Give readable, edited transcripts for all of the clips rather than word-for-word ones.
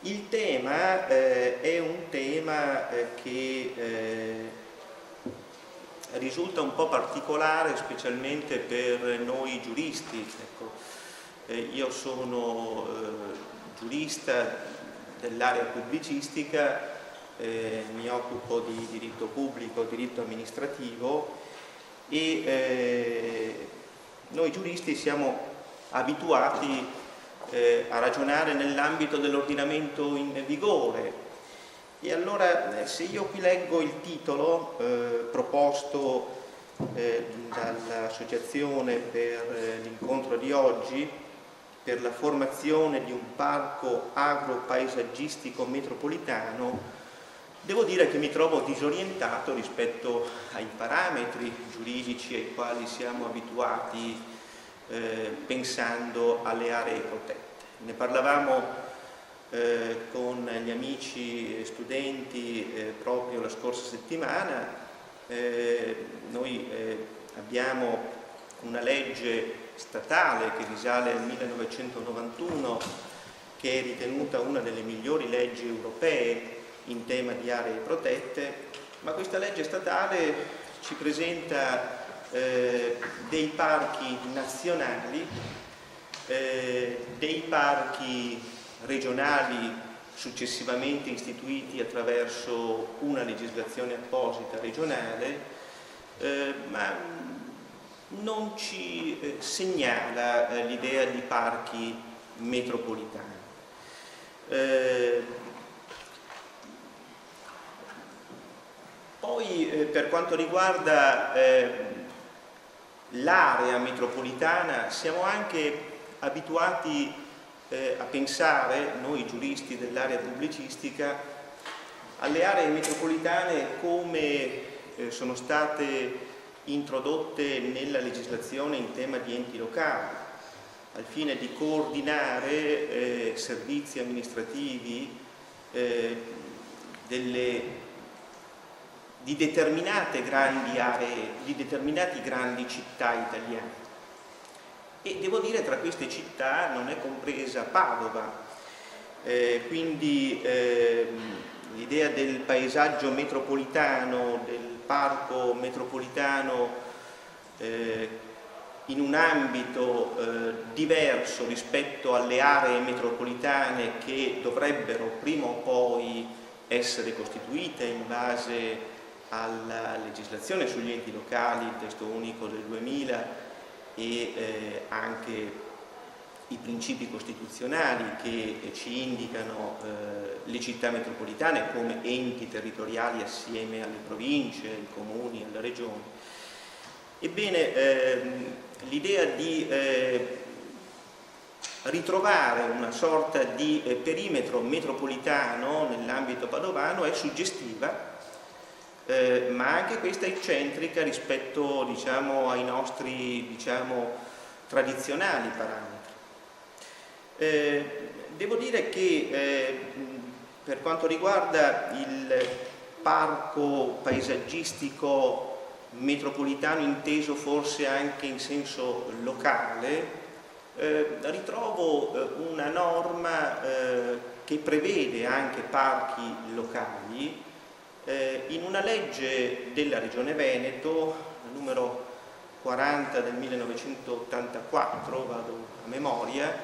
Il tema è un tema che risulta un po' particolare, specialmente per noi giuristi. Ecco, io sono giurista dell'area pubblicistica, mi occupo di diritto pubblico, diritto amministrativo e noi giuristi siamo abituati a ragionare nell'ambito dell'ordinamento in vigore. E allora, se io qui leggo il titolo proposto dall'Associazione per l'incontro di oggi, per la formazione di un parco agropaesaggistico metropolitano, devo dire che mi trovo disorientato rispetto ai parametri giuridici ai quali siamo abituati pensando alle aree protette. Ne parlavamo con gli amici studenti proprio la scorsa settimana. Noi abbiamo una legge statale che risale al 1991, che è ritenuta una delle migliori leggi europee in tema di aree protette, ma questa legge statale ci presenta dei parchi nazionali, dei parchi regionali successivamente istituiti attraverso una legislazione apposita regionale, ma non ci segnala l'idea di parchi metropolitani. Poi per quanto riguarda l'area metropolitana, siamo anche abituati a pensare, noi giuristi dell'area pubblicistica, alle aree metropolitane come sono state introdotte nella legislazione in tema di enti locali, al fine di coordinare servizi amministrativi di determinate grandi aree, di determinati grandi città italiane. E devo dire, tra queste città non è compresa Padova, quindi l'idea del paesaggio metropolitano, del parco metropolitano in un ambito diverso rispetto alle aree metropolitane che dovrebbero prima o poi essere costituite in base alla legislazione sugli enti locali, il testo unico del 2000 e anche i principi costituzionali che ci indicano le città metropolitane come enti territoriali assieme alle province, ai comuni, alle regioni. Ebbene, l'idea di ritrovare una sorta di perimetro metropolitano nell'ambito padovano è suggestiva, ma anche questa eccentrica rispetto, diciamo, ai nostri, diciamo, tradizionali parametri. Devo dire che per quanto riguarda il parco paesaggistico metropolitano, inteso forse anche in senso locale, ritrovo una norma che prevede anche parchi locali in una legge della Regione Veneto, numero 40 del 1984, vado a memoria,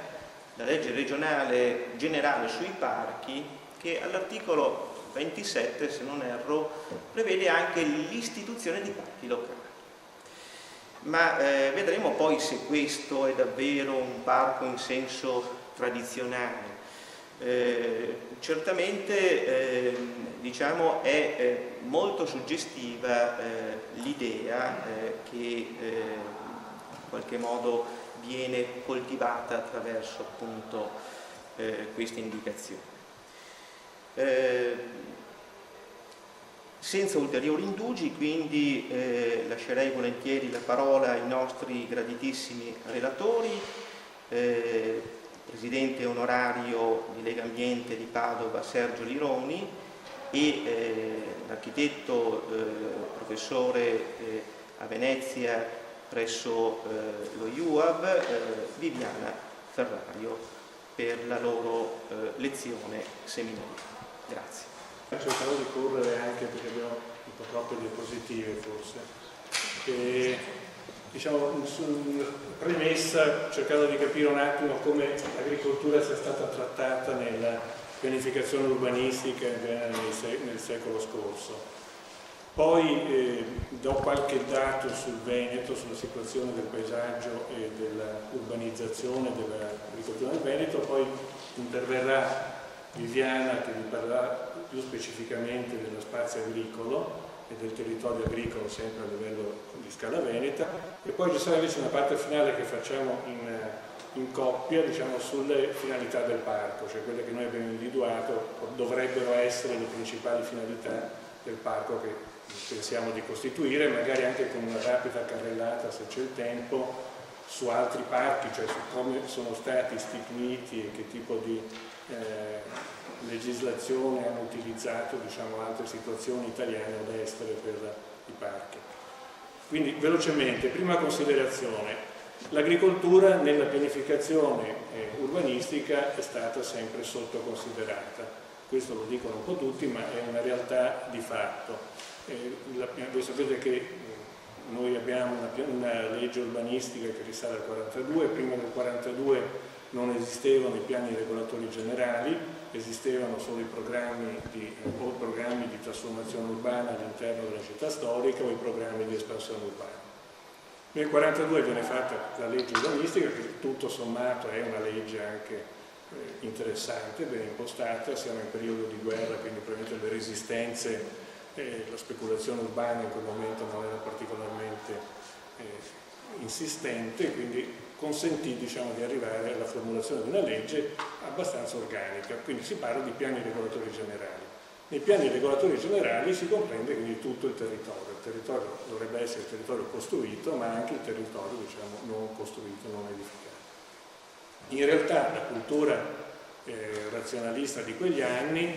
la legge regionale generale sui parchi, che all'articolo 27, se non erro, prevede anche l'istituzione di parchi locali. Ma vedremo poi se questo è davvero un parco in senso tradizionale. Certamente diciamo è molto suggestiva l'idea che in qualche modo viene coltivata attraverso appunto queste indicazioni. Senza ulteriori indugi, quindi lascerei volentieri la parola ai nostri graditissimi relatori, presidente onorario di Lega Ambiente di Padova Sergio Lironi e l'architetto professore a Venezia presso lo IUAV Viviana Ferrario. per la loro lezione seminale. Grazie. Cercherò di correre anche perché abbiamo un po' troppe diapositive forse. E, diciamo, in premessa cercando di capire un attimo come l'agricoltura sia stata trattata nella pianificazione urbanistica nel secolo scorso. Poi do qualche dato sul Veneto, sulla situazione del paesaggio e dell'urbanizzazione dell'agricoltura nel Veneto, poi interverrà Viviana che vi parlerà più specificamente dello spazio agricolo e del territorio agricolo sempre a livello di scala veneta, e poi ci sarà invece una parte finale che facciamo in coppia, diciamo, sulle finalità del parco, cioè quelle che noi abbiamo individuato dovrebbero essere le principali finalità del parco che pensiamo di costituire, magari anche con una rapida carrellata, se c'è il tempo, su altri parchi, cioè su come sono stati istituiti e che tipo di legislazione hanno utilizzato, diciamo, altre situazioni italiane o estere per i parchi. Quindi velocemente, prima considerazione, l'agricoltura nella pianificazione urbanistica è stata sempre sottoconsiderata, questo lo dicono un po' tutti, ma è una realtà di fatto. Voi sapete che noi abbiamo una legge urbanistica che risale al 42, prima del 42 non esistevano i piani regolatori generali, esistevano solo i programmi di trasformazione urbana all'interno della città storica o i programmi di espansione urbana. Nel 1942 viene fatta la legge urbanistica, che tutto sommato è una legge anche interessante, ben impostata, siamo in periodo di guerra, quindi probabilmente le resistenze, la speculazione urbana in quel momento non era particolarmente insistente, quindi consentì, diciamo, di arrivare alla formulazione di una legge abbastanza organica, quindi si parla di piani regolatori generali. Nei piani regolatori generali si comprende quindi tutto il territorio dovrebbe essere il territorio costruito, ma anche il territorio, diciamo, non costruito, non edificato. In realtà la cultura razionalista di quegli anni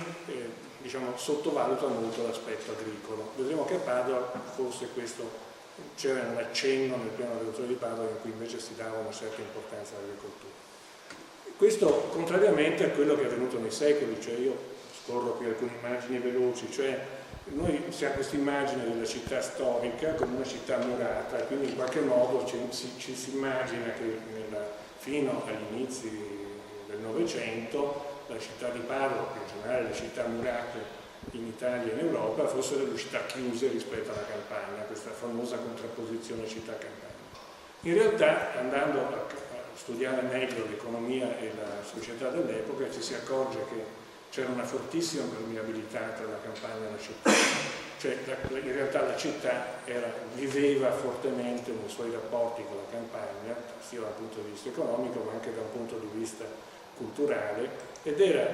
diciamo, sottovaluta molto l'aspetto agricolo. Vedremo che a Padova forse questo c'era un accenno nel piano regolatore di Padova in cui invece si dava una certa importanza all'agricoltura. Questo contrariamente a quello che è avvenuto nei secoli, cioè io scorro qui alcune immagini veloci, cioè noi si ha questa immagine della città storica come una città murata, quindi in qualche modo ci si immagina che fino agli inizi del Novecento la città di Padova, in generale le città murate in Italia e in Europa, fossero le città chiuse rispetto alla campagna, questa famosa contrapposizione città-campagna. In realtà, andando a studiare meglio l'economia e la società dell'epoca, ci si accorge che c'era una fortissima permeabilità tra la campagna e la città, cioè in realtà la città viveva fortemente nei suoi rapporti con la campagna, sia dal punto di vista economico ma anche dal punto di vista culturale, ed era,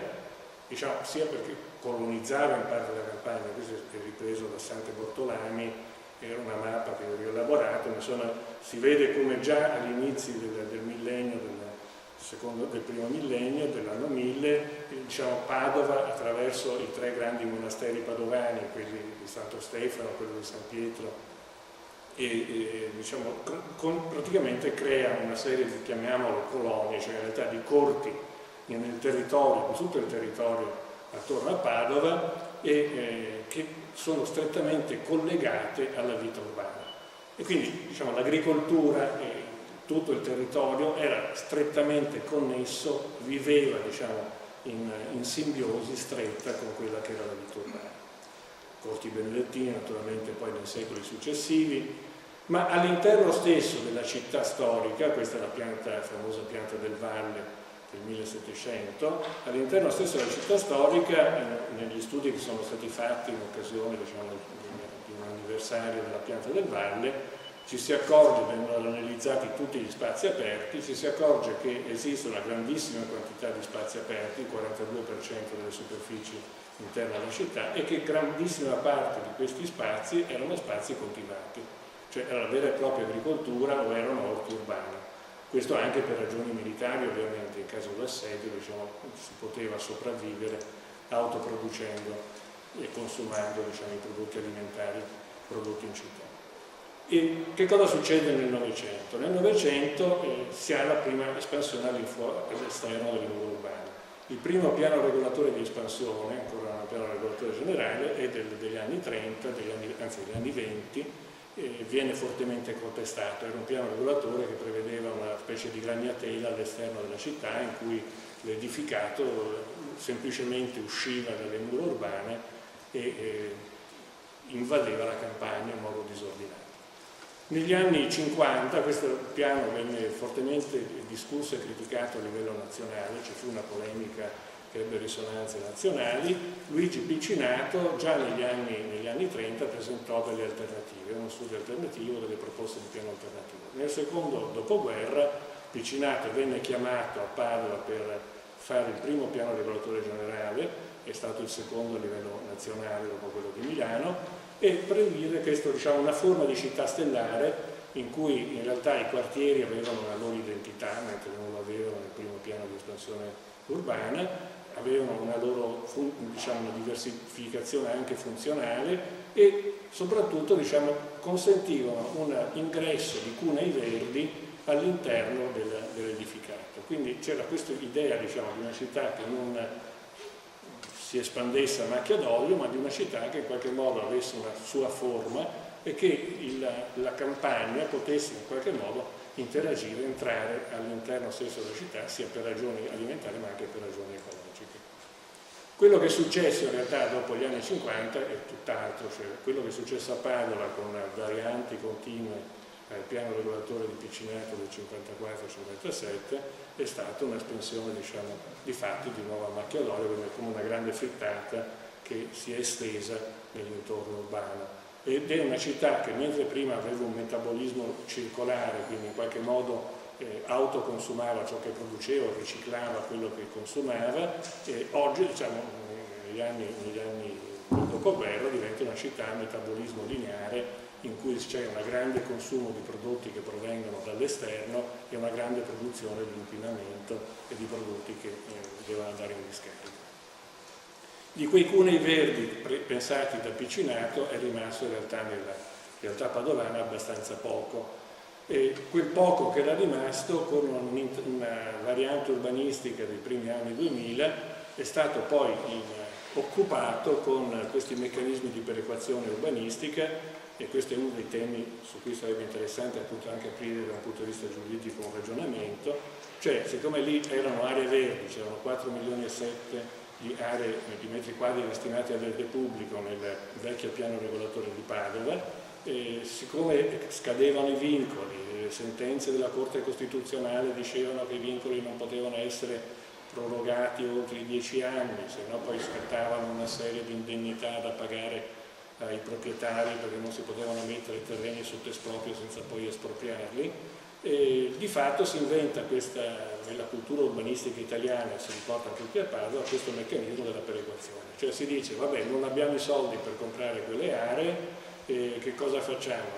diciamo, sia perché colonizzava in parte la campagna, questo è ripreso da Sante Bortolami, era una mappa che ho rielaborato, insomma si vede come già agli inizi del millennio, del primo millennio, dell'anno 1000, diciamo, Padova, attraverso i 3 grandi monasteri padovani, quelli di Santo Stefano, quello di San Pietro, diciamo, praticamente crea una serie di, chiamiamolo, colonie, cioè in realtà di corti nel territorio, in tutto il territorio attorno a Padova, e che sono strettamente collegate alla vita urbana. E quindi, diciamo, l'agricoltura e tutto il territorio era strettamente connesso, viveva, diciamo, in simbiosi stretta con quella che era la vita urbana. Corti benedettini, naturalmente, poi nei secoli successivi, ma all'interno stesso della città storica, questa è la famosa pianta del Valle del 1700, all'interno stesso della città storica, negli studi che sono stati fatti in occasione, diciamo, di un anniversario della pianta del Valle, ci si accorge, vengono analizzati tutti gli spazi aperti, ci si accorge che esiste una grandissima quantità di spazi aperti, il 42% delle superfici interne alla città, e che grandissima parte di questi spazi erano spazi coltivati, cioè era la vera e propria agricoltura o erano orti urbani. Questo anche per ragioni militari, ovviamente, in caso d'assedio, diciamo, si poteva sopravvivere autoproducendo e consumando, diciamo, i prodotti alimentari prodotti in città. E che cosa succede nel Novecento? Nel Novecento si ha la prima espansione all'esterno delle mura urbane. Il primo piano regolatore di espansione, ancora un piano regolatore generale, è degli anni 30, anzi degli anni 20, viene fortemente contestato. Era un piano regolatore che prevedeva una specie di ragnatela all'esterno della città in cui l'edificato semplicemente usciva dalle mura urbane e invadeva la campagna in modo disordinato. Negli anni 50 questo piano venne fortemente discusso e criticato a livello nazionale, ci fu una polemica che ebbe risonanze nazionali. Luigi Piccinato già negli anni 30 presentò delle alternative, uno studio alternativo, delle proposte di piano alternativo. Nel secondo dopoguerra Piccinato venne chiamato a Padova per fare il primo piano regolatore generale, è stato il secondo a livello nazionale dopo quello di Milano, e predire questo, una forma di città stellare in cui in realtà i quartieri avevano una loro identità, mentre non lo avevano nel primo piano di espansione urbana, avevano una loro una diversificazione anche funzionale e soprattutto consentivano un ingresso di cunei verdi all'interno dell'edificato. Quindi c'era questa idea di una città che non si espandesse a macchia d'olio, ma di una città che in qualche modo avesse una sua forma e che la campagna potesse in qualche modo interagire, entrare all'interno stesso della città, sia per ragioni alimentari ma anche per ragioni ecologiche. Quello che è successo in realtà dopo gli anni 50 è tutt'altro, cioè quello che è successo a Padova con varianti continue al piano regolatore di Piccinato del 54-57 è stata un'espansione di fatti di nuova macchia d'olio, come una grande frittata che si è estesa nell'intorno urbano. Ed è una città che mentre prima aveva un metabolismo circolare, quindi in qualche modo autoconsumava ciò che produceva, riciclava quello che consumava, oggi negli anni del dopoguerra diventa una città a metabolismo lineare in cui c'è un grande consumo di prodotti che provengono dall'esterno e una grande produzione di inquinamento e di prodotti che devono andare in discarica. Di quei cunei verdi pensati da Piccinato è rimasto in realtà nella realtà padovana abbastanza poco. E quel poco che era rimasto, con una variante urbanistica dei primi anni 2000, è stato poi occupato con questi meccanismi di perequazione urbanistica, e questo è uno dei temi su cui sarebbe interessante appunto anche aprire da un punto di vista giuridico un ragionamento. Cioè, siccome lì erano aree verdi, c'erano 4 milioni e 7 di aree di metri quadri destinati al verde pubblico nel vecchio piano regolatore di Padova, siccome scadevano i vincoli, le sentenze della Corte Costituzionale dicevano che i vincoli non potevano essere prorogati oltre i 10 anni, se no poi scattavano una serie di indennità da pagare ai proprietari perché non si potevano mettere i terreni sotto esproprio senza poi espropriarli. Di fatto si inventa nella cultura urbanistica italiana, si riporta tutti a Padova, questo meccanismo della perequazione. Cioè si dice, vabbè, non abbiamo i soldi per comprare quelle aree, che cosa facciamo?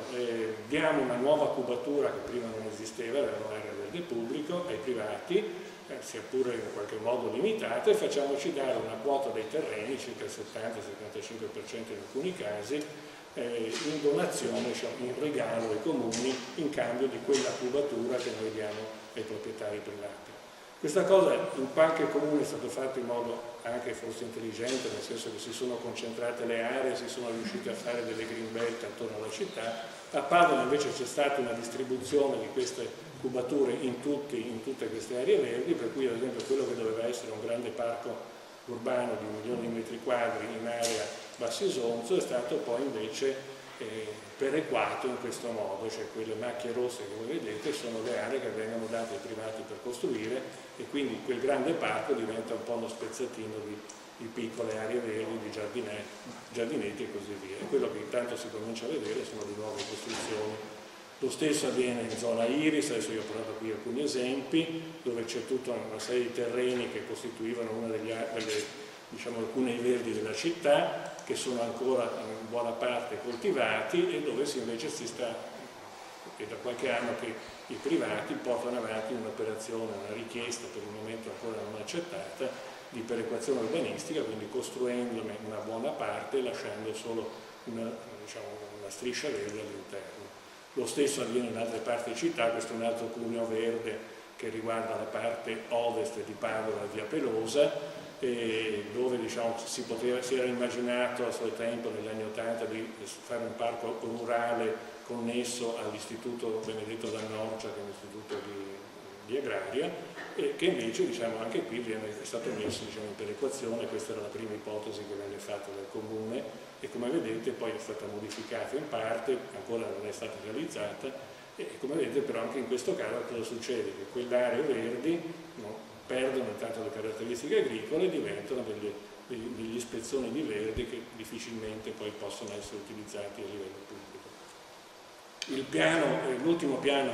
Diamo una nuova cubatura che prima non esisteva, era un'area verde pubblico, ai privati, sia pure in qualche modo limitata, e facciamoci dare una quota dei terreni, circa il 70-75% in alcuni casi, in donazione, in regalo ai comuni, in cambio di quella cubatura che noi diamo ai proprietari privati. Questa cosa in qualche comune è stato fatto in modo anche forse intelligente, nel senso che si sono concentrate le aree, si sono riusciti a fare delle green belt attorno alla città. A Padova invece c'è stata una distribuzione di queste cubature in tutte queste aree verdi, per cui ad esempio quello che doveva essere un grande parco urbano di 1 milione di metri quadri in area Bassisonzo è stato poi invece perequato in questo modo, cioè quelle macchie rosse che voi vedete sono le aree che vengono date ai privati per costruire, e quindi quel grande parco diventa un po' uno spezzatino di piccole aree verdi, di giardinetti e così via. E quello che intanto si comincia a vedere sono di nuove costruzioni. Lo stesso avviene in zona Iris, adesso io ho portato qui alcuni esempi, dove c'è tutta una serie di terreni che costituivano una delle alcuni verdi della città, che sono ancora in buona parte coltivati, e dove invece è da qualche anno che i privati portano avanti un'operazione, una richiesta per il momento ancora non accettata, di perequazione urbanistica, quindi costruendone una buona parte e lasciando solo una striscia verde all'interno. Lo stesso avviene in altre parti di città. Questo è un altro cuneo verde che riguarda la parte ovest di Padova, via Pelosa, dove diciamo, si era immaginato a suo tempo, negli anni 80, di fare un parco rurale connesso all'Istituto Benedetto da Norcia, che è un istituto di agraria, e che invece diciamo, anche qui è stato messo diciamo, in perequazione. Questa era la prima ipotesi che venne fatta dal Comune e come vedete poi è stata modificata in parte, ancora non è stata realizzata, e come vedete però anche in questo caso cosa succede? Che quelle aree verdi perdono intanto le caratteristiche agricole e diventano degli spezzoni di verde che difficilmente poi possono essere utilizzati a livello pubblico. Il piano, l'ultimo piano,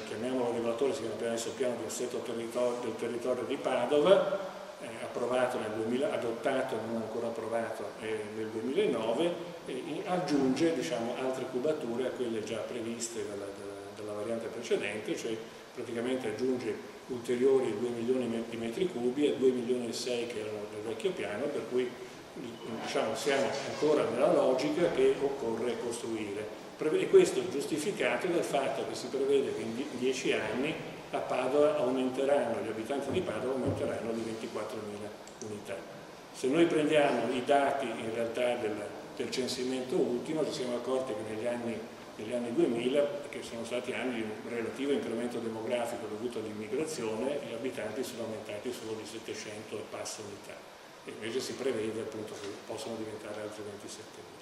chiamiamolo regolatore, si chiama adesso piano di assetto del territorio di Padova, approvato nel 2000, adottato, non ancora approvato nel 2009, aggiunge diciamo, altre cubature a quelle già previste dalla variante precedente, cioè praticamente aggiunge ulteriori 2 milioni di metri cubi a 2 milioni e 6 che erano nel vecchio piano, per cui diciamo, siamo ancora nella logica che occorre costruire. E questo è giustificato dal fatto che si prevede che in 10 anni a Padova aumenteranno, gli abitanti di Padova aumenteranno di 24.000 unità. Se noi prendiamo i dati in realtà del censimento ultimo, ci siamo accorti che negli anni 2000, che sono stati anni di un relativo incremento demografico dovuto all'immigrazione, gli abitanti sono aumentati solo di 700 e passa unità, e invece si prevede appunto che possono diventare altri 27.000.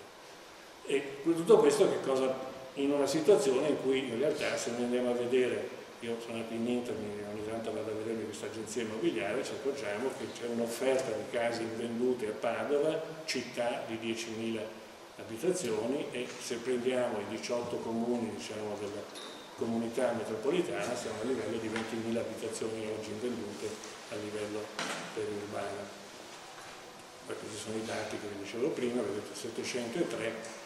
E tutto questo che cosa? In una situazione in cui in realtà se noi andiamo a vedere, io sono a Pininterni, ogni tanto vado a vedere questa agenzia immobiliare, ci accorgiamo che c'è un'offerta di case invendute a Padova, città di 10.000 abitazioni, e se prendiamo i 18 comuni diciamo, della comunità metropolitana siamo a livello di 20.000 abitazioni oggi invendute a livello periurbano. Questi sono i dati che vi dicevo prima, vedete 703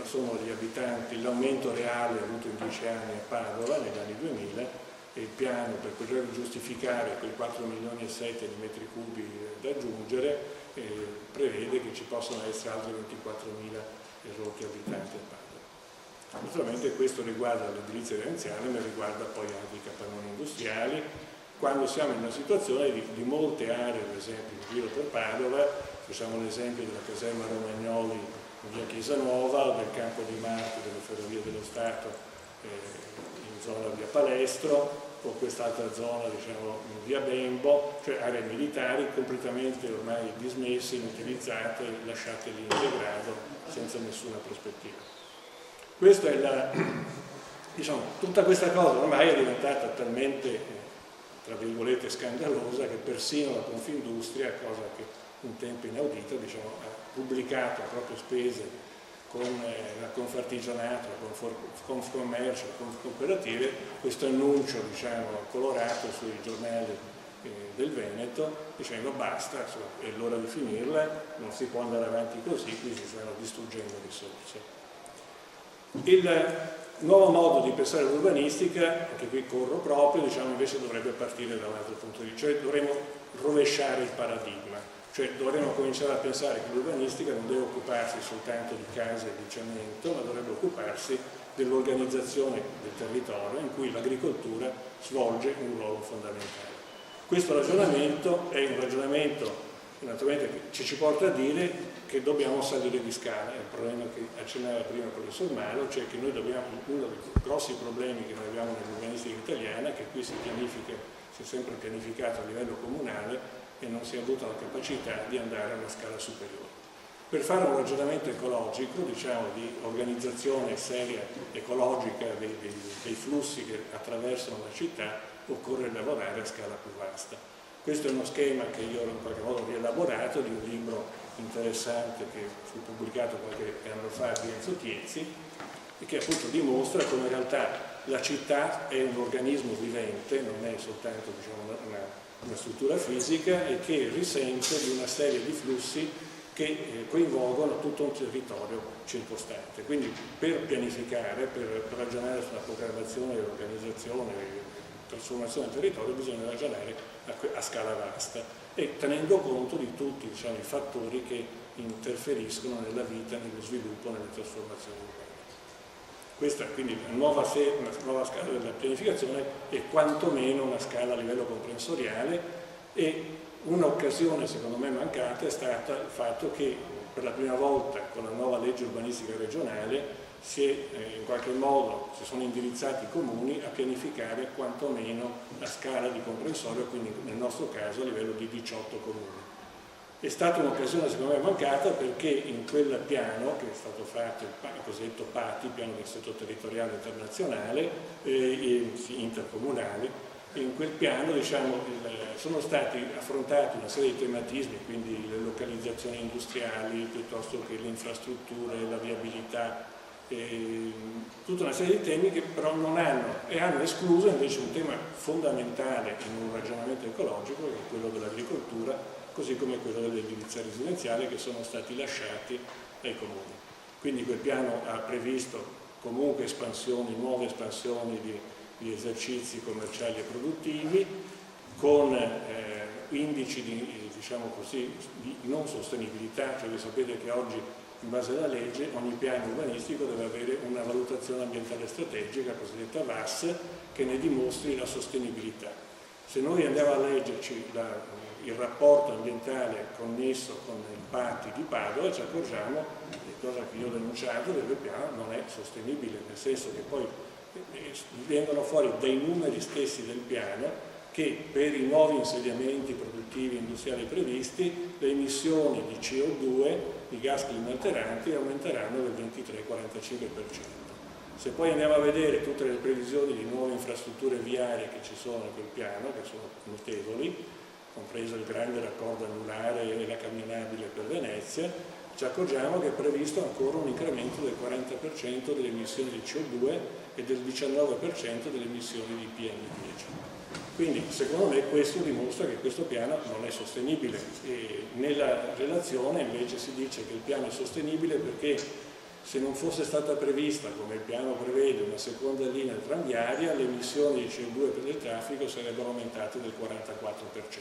sono gli abitanti, l'aumento reale avuto in 10 anni a Padova negli anni 2000, e il piano per poter giustificare quei 4 milioni e 7 di metri cubi da aggiungere prevede che ci possono essere altri 24.000 rotti abitanti a Padova. Naturalmente questo riguarda l'edilizia residenziale, ma riguarda poi anche i capannoni industriali. Quando siamo in una situazione di molte aree, ad esempio in giro per Padova, facciamo l'esempio della caserma Romagnoli in via Chiesa Nuova, o del campo di Marte delle Ferrovie dello Stato in zona via Palestro, o quest'altra zona diciamo in via Bembo, cioè aree militari completamente ormai dismesse, inutilizzate, lasciate lì in degrado senza nessuna prospettiva. Questo è diciamo, tutta questa cosa ormai è diventata talmente tra virgolette scandalosa che persino la Confindustria, cosa che un tempo inaudita, diciamo, ha pubblicato a proprie spese con la Confartigianato, con Confcommercio, con cooperative, questo annuncio diciamo, colorato sui giornali del Veneto, dicendo basta, insomma, è l'ora di finirla, non si può andare avanti così, qui si stanno distruggendo risorse. Il nuovo modo di pensare l'urbanistica, anche qui corro proprio, diciamo, invece dovrebbe partire da un altro punto di vista, cioè dovremmo rovesciare il paradigma, cioè dovremmo cominciare a pensare che l'urbanistica non deve occuparsi soltanto di case e di cemento, ma dovrebbe occuparsi dell'organizzazione del territorio in cui l'agricoltura svolge un ruolo fondamentale. Questo ragionamento è un ragionamento naturalmente che ci porta a dire che dobbiamo salire di scala. È il problema che accennava prima il professor Malo, cioè che noi dobbiamo, uno dei grossi problemi che noi abbiamo nell'urbanistica italiana è che qui si è sempre pianificato a livello comunale e non si è avuta la capacità di andare a una scala superiore. Per fare un ragionamento ecologico, diciamo di organizzazione seria ecologica dei flussi che attraversano la città, occorre lavorare a scala più vasta. Questo è uno schema che io in qualche modo ho rielaborato di un libro interessante che fu pubblicato qualche anno fa di Enzo Tiezzi, e che appunto dimostra come in realtà la città è un organismo vivente, non è soltanto diciamo, una struttura fisica, e che risente di una serie di flussi che coinvolgono tutto un territorio circostante. Quindi per pianificare, per ragionare sulla programmazione, l'organizzazione, trasformazione del territorio bisogna ragionare a scala vasta e tenendo conto di tutti diciamo, i fattori che interferiscono nella vita, nello sviluppo, nelle trasformazioni urbane. Questa quindi una nuova scala della pianificazione è quantomeno una scala a livello comprensoriale, e un'occasione secondo me mancata è stata il fatto che per la prima volta con la nuova legge urbanistica regionale in qualche modo si sono indirizzati i comuni a pianificare quantomeno la scala di comprensorio, quindi nel nostro caso a livello di 18 comuni. È stata un'occasione secondo me mancata, perché in quel piano che è stato fatto, il cosiddetto PATI, piano di assetto territoriale internazionale, intercomunale, in quel piano sono stati affrontati una serie di tematismi, quindi le localizzazioni industriali piuttosto che le infrastrutture, la viabilità, tutta una serie di temi che però hanno escluso invece un tema fondamentale in un ragionamento ecologico, che è quello dell'agricoltura, così come quello dell'edilizia residenziale, che sono stati lasciati ai comuni. Quindi quel piano ha previsto comunque nuove espansioni di esercizi commerciali e produttivi, con indici di non sostenibilità, cioè voi sapete che oggi in base alla legge ogni piano urbanistico deve avere una valutazione ambientale strategica, cosiddetta VAS, che ne dimostri la sostenibilità. Se noi andiamo a leggerci il rapporto ambientale connesso con il PATI di Padova, ci accorgiamo, cosa che io ho denunciato, che il piano non è sostenibile, nel senso che poi vengono fuori dai numeri stessi del piano che per i nuovi insediamenti produttivi industriali previsti le emissioni di CO2, di gas climalteranti, aumenteranno del 23-45%. Se poi andiamo a vedere tutte le previsioni di nuove infrastrutture viarie che ci sono in quel piano, che sono notevoli, compreso il grande raccordo anulare e la camminabile per Venezia, ci accorgiamo che è previsto ancora un incremento del 40% delle emissioni di CO2 e del 19% delle emissioni di PM10. Quindi secondo me questo dimostra che questo piano non è sostenibile, e nella relazione invece si dice che il piano è sostenibile perché se non fosse stata prevista, come il piano prevede, una seconda linea tranviaria, le emissioni di CO2 per il traffico sarebbero aumentate del 44%.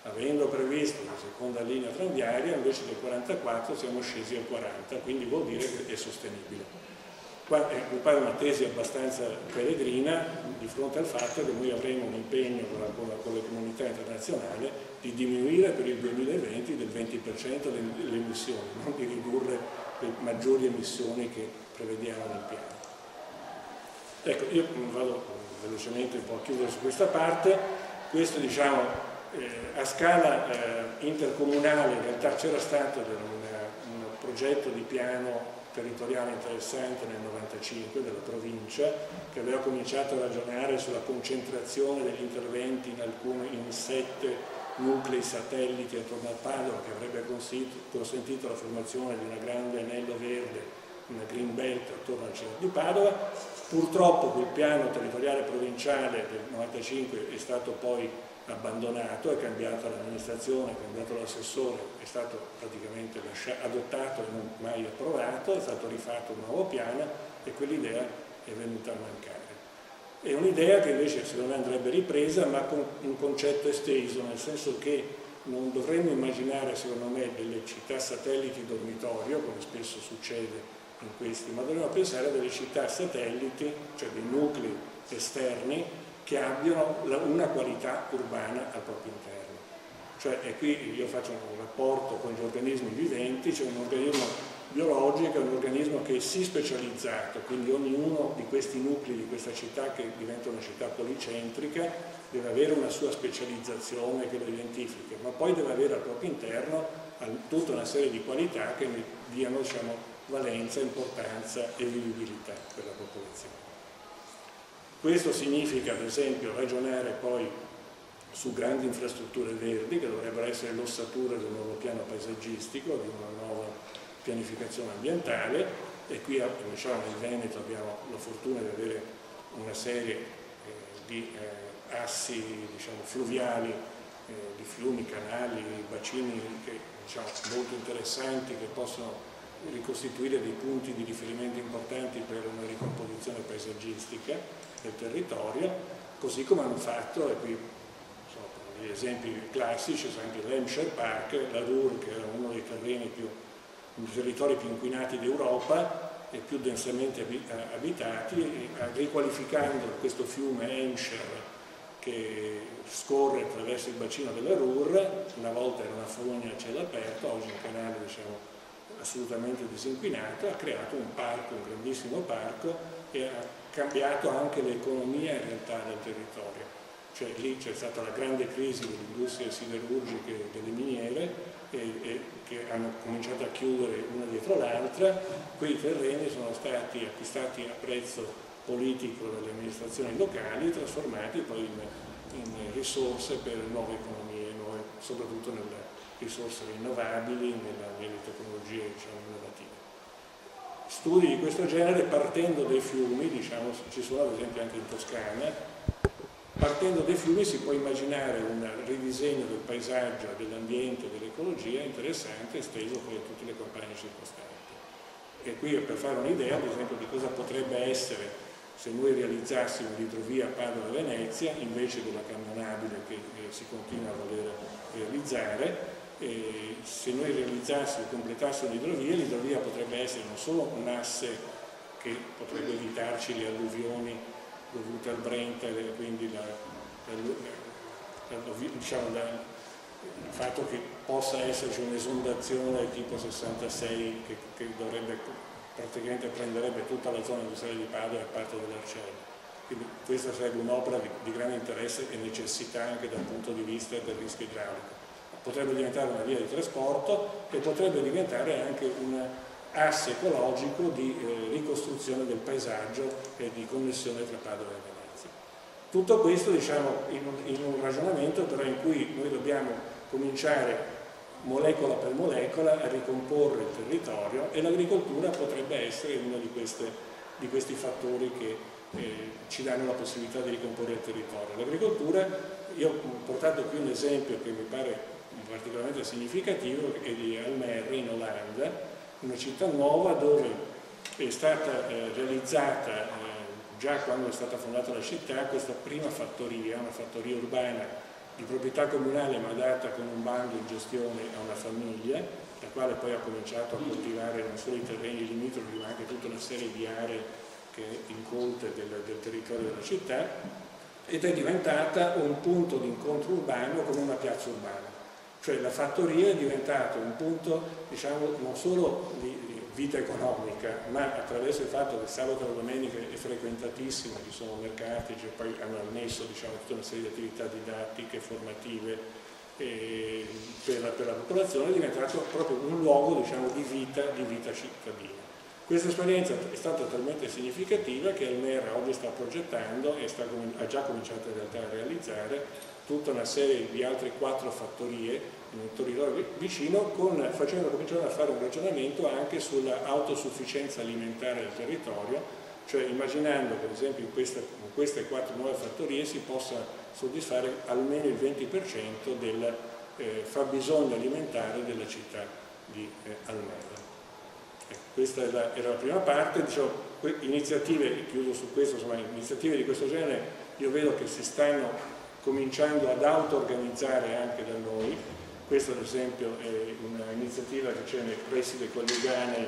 Avendo previsto una seconda linea tranviaria, invece del 44 siamo scesi al 40, quindi vuol dire che è sostenibile. Qua mi pare una tesi abbastanza peregrina di fronte al fatto che noi avremo un impegno con la comunità internazionale di diminuire per il 2020 del 20% le emissioni, non di ridurre le maggiori emissioni che prevediamo nel piano. Ecco, io vado velocemente un po' a chiudere su questa parte. Questo a scala intercomunale in realtà c'era stato un progetto di piano territoriale interessante nel 95 della provincia, che aveva cominciato a ragionare sulla concentrazione degli interventi in 7 nuclei satelliti attorno a Padova, che avrebbe consentito la formazione di una grande anello verde, una green belt attorno al centro di Padova. Purtroppo quel piano territoriale provinciale del 95 è stato poi abbandonato, è cambiata l'amministrazione, è cambiato l'assessore, è stato praticamente adottato e non mai approvato, è stato rifatto un nuovo piano e quell'idea è venuta a mancare. È un'idea che invece secondo me andrebbe ripresa, ma con un concetto esteso, nel senso che non dovremmo immaginare secondo me delle città satelliti dormitorio, come spesso succede in questi, ma dovremmo pensare a delle città satelliti, cioè dei nuclei esterni che abbiano una qualità urbana al proprio interno. Cioè, e qui io faccio un rapporto con gli organismi viventi, c'è un organismo biologico, un organismo che è sì specializzato, quindi ognuno di questi nuclei di questa città, che diventa una città policentrica, deve avere una sua specializzazione che lo identifica, ma poi deve avere al proprio interno tutta una serie di qualità che ne diano valenza, importanza e vivibilità per la popolazione. Questo significa ad esempio ragionare poi su grandi infrastrutture verdi che dovrebbero essere l'ossatura del nuovo piano paesaggistico, di una nuova pianificazione ambientale, e qui nel Veneto abbiamo la fortuna di avere una serie di assi fluviali, di fiumi, canali, bacini molto interessanti, che possono ricostituire dei punti di riferimento importanti per una ricomposizione paesaggistica del territorio, così come hanno fatto, e qui sono gli esempi classici, sono anche l'Hampshire Park, la Ruhr, che era uno dei territori più inquinati d'Europa, e più densamente abitati, riqualificando questo fiume Emscher che scorre attraverso il bacino della Ruhr. Una volta era una fogna a cielo aperto, oggi un canale assolutamente disinquinato, ha creato un parco, un grandissimo parco, e ha cambiato anche l'economia in realtà del territorio. Cioè lì c'è stata la grande crisi delle industrie siderurgiche e delle miniere che hanno cominciato a chiudere una dietro l'altra. Quei terreni sono stati acquistati a prezzo politico dalle amministrazioni locali e trasformati poi in risorse per nuove economie, soprattutto nelle risorse rinnovabili, nelle tecnologie innovative. Studi di questo genere partendo dai fiumi, ci sono ad esempio anche in Toscana. Partendo dai fiumi si può immaginare un ridisegno del paesaggio, dell'ambiente, dell'ecologia interessante, esteso poi a tutte le campagne circostanti. E qui per fare un'idea, ad esempio, di cosa potrebbe essere se noi realizzassimo l'idrovia Padova-Venezia invece della camionabile che si continua a voler realizzare. Se noi realizzassimo e completassimo l'idrovia potrebbe essere non solo un asse che potrebbe evitarci le alluvioni dovute al Brenta, e quindi il fatto che possa esserci un'esondazione tipo 66 che dovrebbe praticamente prenderebbe tutta la zona industriale di Padova e parte dell'Arciello. Quindi questa sarebbe un'opera di grande interesse e necessità anche dal punto di vista del rischio idraulico. Potrebbe diventare una via di trasporto e potrebbe diventare anche un asse ecologico di ricostruzione del paesaggio e di connessione tra Padova e Venezia. Tutto questo in un ragionamento però in cui noi dobbiamo cominciare molecola per molecola a ricomporre il territorio, e l'agricoltura potrebbe essere uno di questi fattori che ci danno la possibilità di ricomporre il territorio. L'agricoltura, io ho portato qui un esempio che mi pare particolarmente significativo, è di Almere in Olanda, una città nuova dove è stata realizzata già quando è stata fondata la città questa prima fattoria, una fattoria urbana di proprietà comunale ma data con un bando in gestione a una famiglia, la quale poi ha cominciato a coltivare non solo i terreni limitrofi ma anche tutta una serie di aree che incolte del territorio della città, ed è diventata un punto di incontro urbano come una piazza urbana. Cioè la fattoria è diventata un punto, non solo di vita economica, ma attraverso il fatto che sabato e la domenica è frequentatissimo, ci sono mercati, poi hanno annesso tutta una serie di attività didattiche, formative per la popolazione, è diventato proprio un luogo di vita cittadina. Questa esperienza è stata talmente significativa che Almere oggi sta progettando e ha già cominciato in realtà a realizzare tutta una serie di altre 4 fattorie in un territorio vicino, facendo cominciare a fare un ragionamento anche sull'autosufficienza alimentare del territorio, cioè immaginando che ad esempio in queste 4 nuove fattorie si possa soddisfare almeno il 20% del fabbisogno alimentare della città di Almere. Questa era la prima parte, iniziative, chiuso su questo, iniziative di questo genere io vedo che si stanno cominciando ad auto-organizzare anche da noi. Questa ad esempio è un'iniziativa che c'è nei pressi del Collegane,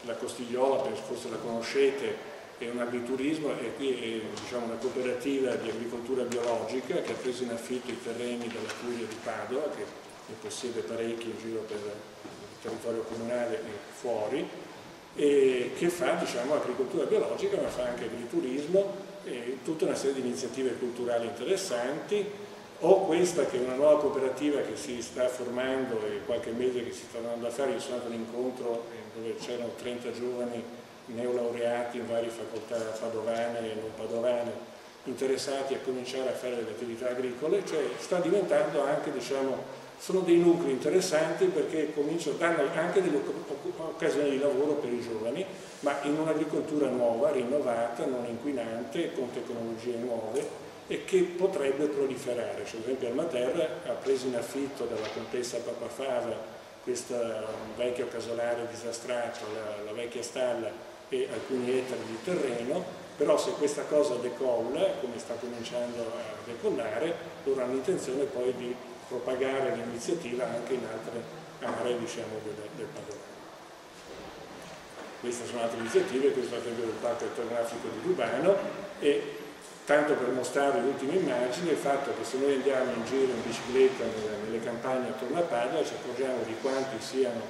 la Costigliola, forse la conoscete, è un agriturismo, e qui è una cooperativa di agricoltura biologica che ha preso in affitto i terreni della Curia di Padova, che ne possiede parecchi in giro per il territorio comunale e fuori, e che fa agricoltura biologica, ma fa anche agriturismo e tutta una serie di iniziative culturali interessanti. O questa che è una nuova cooperativa che si sta formando, e qualche mese che si sta andando a fare. Io sono andato a un incontro dove c'erano 30 giovani neolaureati in varie facoltà padovane e non padovane interessati a cominciare a fare delle attività agricole, cioè sta diventando anche, sono dei nuclei interessanti perché danno anche delle occasioni di lavoro per i giovani, ma in un'agricoltura nuova, rinnovata, non inquinante, con tecnologie nuove, e che potrebbe proliferare. Cioè, ad esempio Almaterra ha preso in affitto dalla contessa Papafava questo vecchio casolare disastrato, la vecchia stalla e alcuni ettari di terreno, però se questa cosa decolla, come sta cominciando a decollare, loro hanno intenzione poi di propagare l'iniziativa anche in altre aree del Padova. Queste sono altre iniziative, questo è l'esempio del parco etnografico di Lubano, e tanto per mostrare le ultime immagini, il fatto che se noi andiamo in giro in bicicletta nelle campagne attorno a Padova ci accorgiamo di quanti siano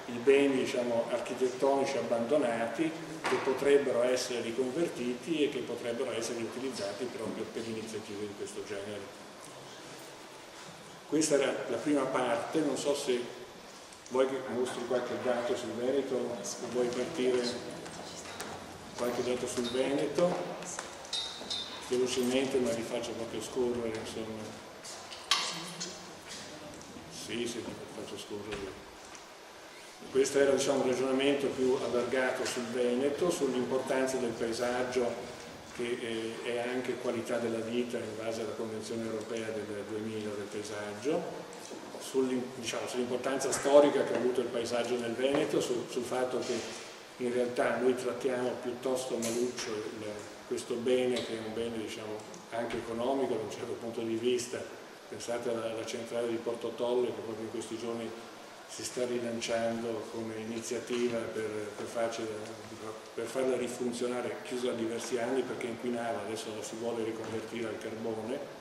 i beni, diciamo, architettonici abbandonati che potrebbero essere riconvertiti e che potrebbero essere utilizzati proprio per iniziative di questo genere. Questa era la prima parte, non so se vuoi che mostri qualche dato sul Veneto o vuoi partire qualche dato sul Veneto, velocemente, ma li faccio proprio scorrere, insomma. Sì, li faccio scorrere. Questo era, diciamo, un ragionamento più allargato sul Veneto, sull'importanza del paesaggio che è anche qualità della vita in base alla Convenzione Europea del 2000 del paesaggio, sull'importanza storica che ha avuto il paesaggio nel Veneto, sul fatto che in realtà noi trattiamo piuttosto maluccio questo bene, che è un bene, diciamo, anche economico da un certo punto di vista. Pensate alla centrale di Porto Tolle, che proprio in questi giorni si sta rilanciando come iniziativa per farla rifunzionare, chiusa da diversi anni perché inquinava, adesso la si vuole riconvertire al carbone.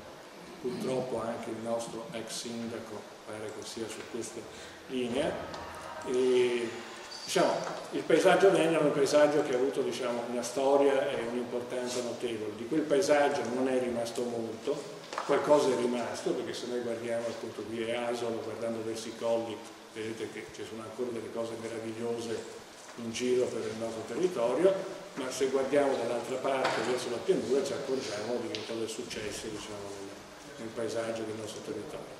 Purtroppo anche il nostro ex sindaco pare che sia su questa linea. E, diciamo, il paesaggio veneto è un paesaggio che ha avuto, diciamo, una storia e un'importanza notevole. Di quel paesaggio non è rimasto molto, qualcosa è rimasto, perché se noi guardiamo appunto qui a Asolo, guardando verso i colli, vedete che ci sono ancora delle cose meravigliose in giro per il nostro territorio, ma se guardiamo dall'altra parte verso la pianura ci accorgiamo di che cosa è successo, diciamo, nel paesaggio del nostro territorio.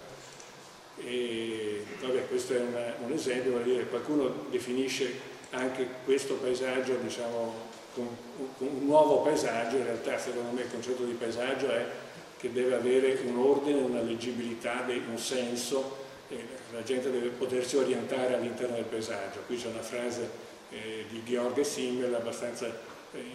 E vabbè, questo è un esempio, vuol dire, qualcuno definisce anche questo paesaggio, diciamo, con un nuovo paesaggio. In realtà, secondo me, il concetto di paesaggio è che deve avere un ordine, una leggibilità, un senso. La gente deve potersi orientare all'interno del paesaggio. Qui c'è una frase di Georg Simmel abbastanza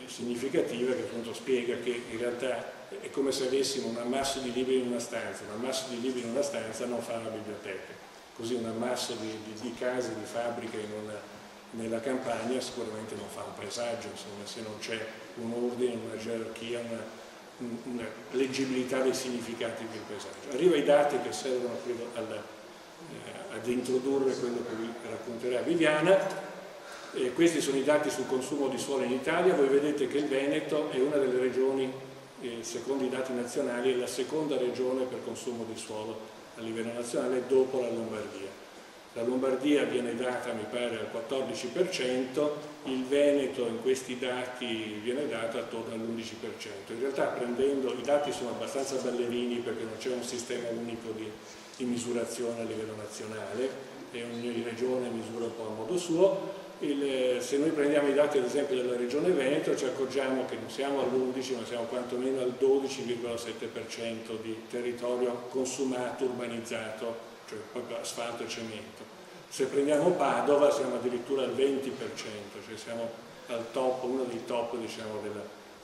significativa, che appunto spiega che in realtà è come se avessimo un ammasso di libri in una stanza. Un ammasso di libri in una stanza non fa una biblioteca, così un ammasso di case, di fabbriche nella campagna sicuramente non fa un paesaggio, insomma, se non c'è un ordine, una gerarchia, una leggibilità dei significati del paesaggio. Arriva ai dati che servono ad introdurre quello che vi racconterà Viviana. Questi sono i dati sul consumo di suolo in Italia. Voi vedete che il Veneto è una delle regioni, secondo i dati nazionali, è la seconda regione per consumo di suolo a livello nazionale dopo la Lombardia. La Lombardia viene data, mi pare, al 14%, il Veneto in questi dati viene dato attorno all'11%. In realtà, prendendo, i dati sono abbastanza ballerini perché non c'è un sistema unico di misurazione a livello nazionale e ogni regione misura un po' a modo suo. Se noi prendiamo i dati ad esempio della regione Veneto ci accorgiamo che non siamo all'11 ma siamo quantomeno al 12,7% di territorio consumato, urbanizzato, cioè proprio asfalto e cemento. Se prendiamo Padova siamo addirittura al 20%, cioè siamo al top, uno dei top, diciamo,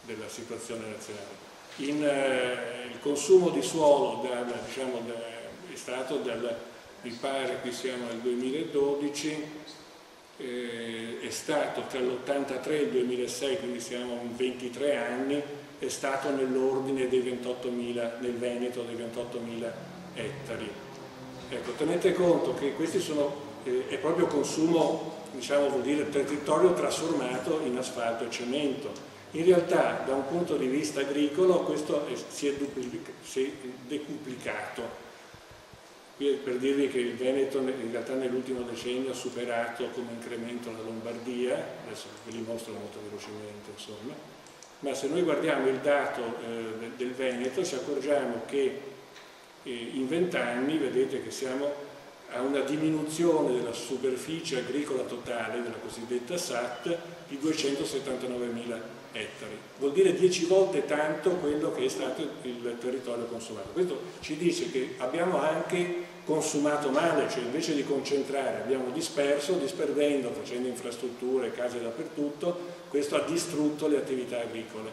della situazione nazionale. Il consumo di suolo è stato mi pare, qui siamo al 2012, è stato tra l'83 e il 2006, quindi siamo in 23 anni, è stato nell'ordine dei 28.000, nel Veneto dei 28.000 ettari. Ecco, tenete conto che questi è proprio consumo, diciamo, vuol dire territorio trasformato in asfalto e cemento. In realtà, da un punto di vista agricolo, questo si è decuplicato. Per dirvi che il Veneto in realtà nell'ultimo decennio ha superato come incremento la Lombardia, adesso ve li mostro molto velocemente, insomma, ma se noi guardiamo il dato del Veneto ci accorgiamo che in 20 anni vedete che siamo a una diminuzione della superficie agricola totale, della cosiddetta SAT, di 279.000 ettari. Vuol dire 10 volte tanto quello che è stato il territorio consumato. Questo ci dice che abbiamo anche consumato male, cioè invece di concentrare abbiamo disperso, disperdendo, facendo infrastrutture, case dappertutto. Questo ha distrutto le attività agricole.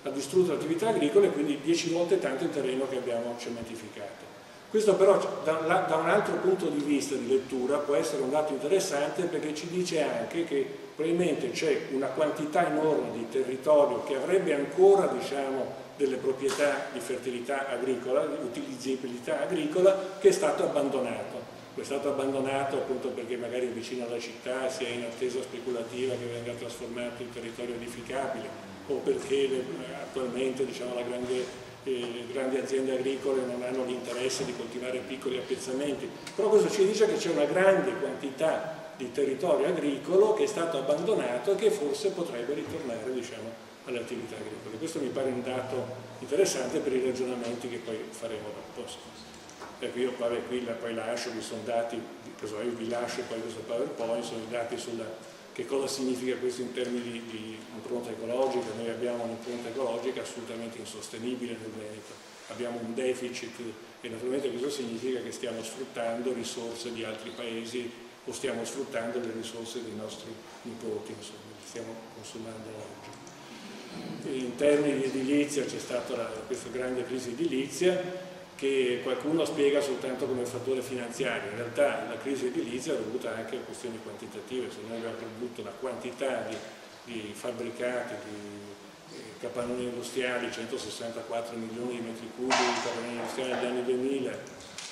Ha distrutto le attività agricole e quindi 10 volte tanto il terreno che abbiamo cementificato. Questo però da un altro punto di vista di lettura può essere un dato interessante, perché ci dice anche che probabilmente c'è una quantità enorme di territorio che avrebbe ancora, diciamo, delle proprietà di fertilità agricola, di utilizzabilità agricola, che è stato abbandonato. È stato abbandonato appunto perché magari vicino alla città si è in attesa speculativa che venga trasformato in territorio edificabile, o perché attualmente, diciamo, le grandi aziende agricole non hanno l'interesse di coltivare piccoli appezzamenti. Però questo ci dice che c'è una grande quantità di territorio agricolo che è stato abbandonato e che forse potrebbe ritornare, diciamo, alle attività agricole. Questo mi pare un dato interessante per i ragionamenti che poi faremo dopo. Ecco, io poi lascio, vi sono dati, io vi lascio poi questo PowerPoint, sono i dati sulla che cosa significa questo in termini di impronta ecologica. Noi abbiamo un'impronta ecologica assolutamente insostenibile nel Veneto, abbiamo un deficit e naturalmente questo significa che stiamo sfruttando risorse di altri paesi o stiamo sfruttando le risorse dei nostri nipoti, insomma, li stiamo consumando oggi. In termini di edilizia c'è stata questa grande crisi edilizia, che qualcuno spiega soltanto come fattore finanziario. In realtà la crisi edilizia è dovuta anche a questioni quantitative. Se noi abbiamo prodotto una quantità di fabbricati, di capannoni industriali, 164 milioni di metri cubi di capannoni industriali negli anni 2000,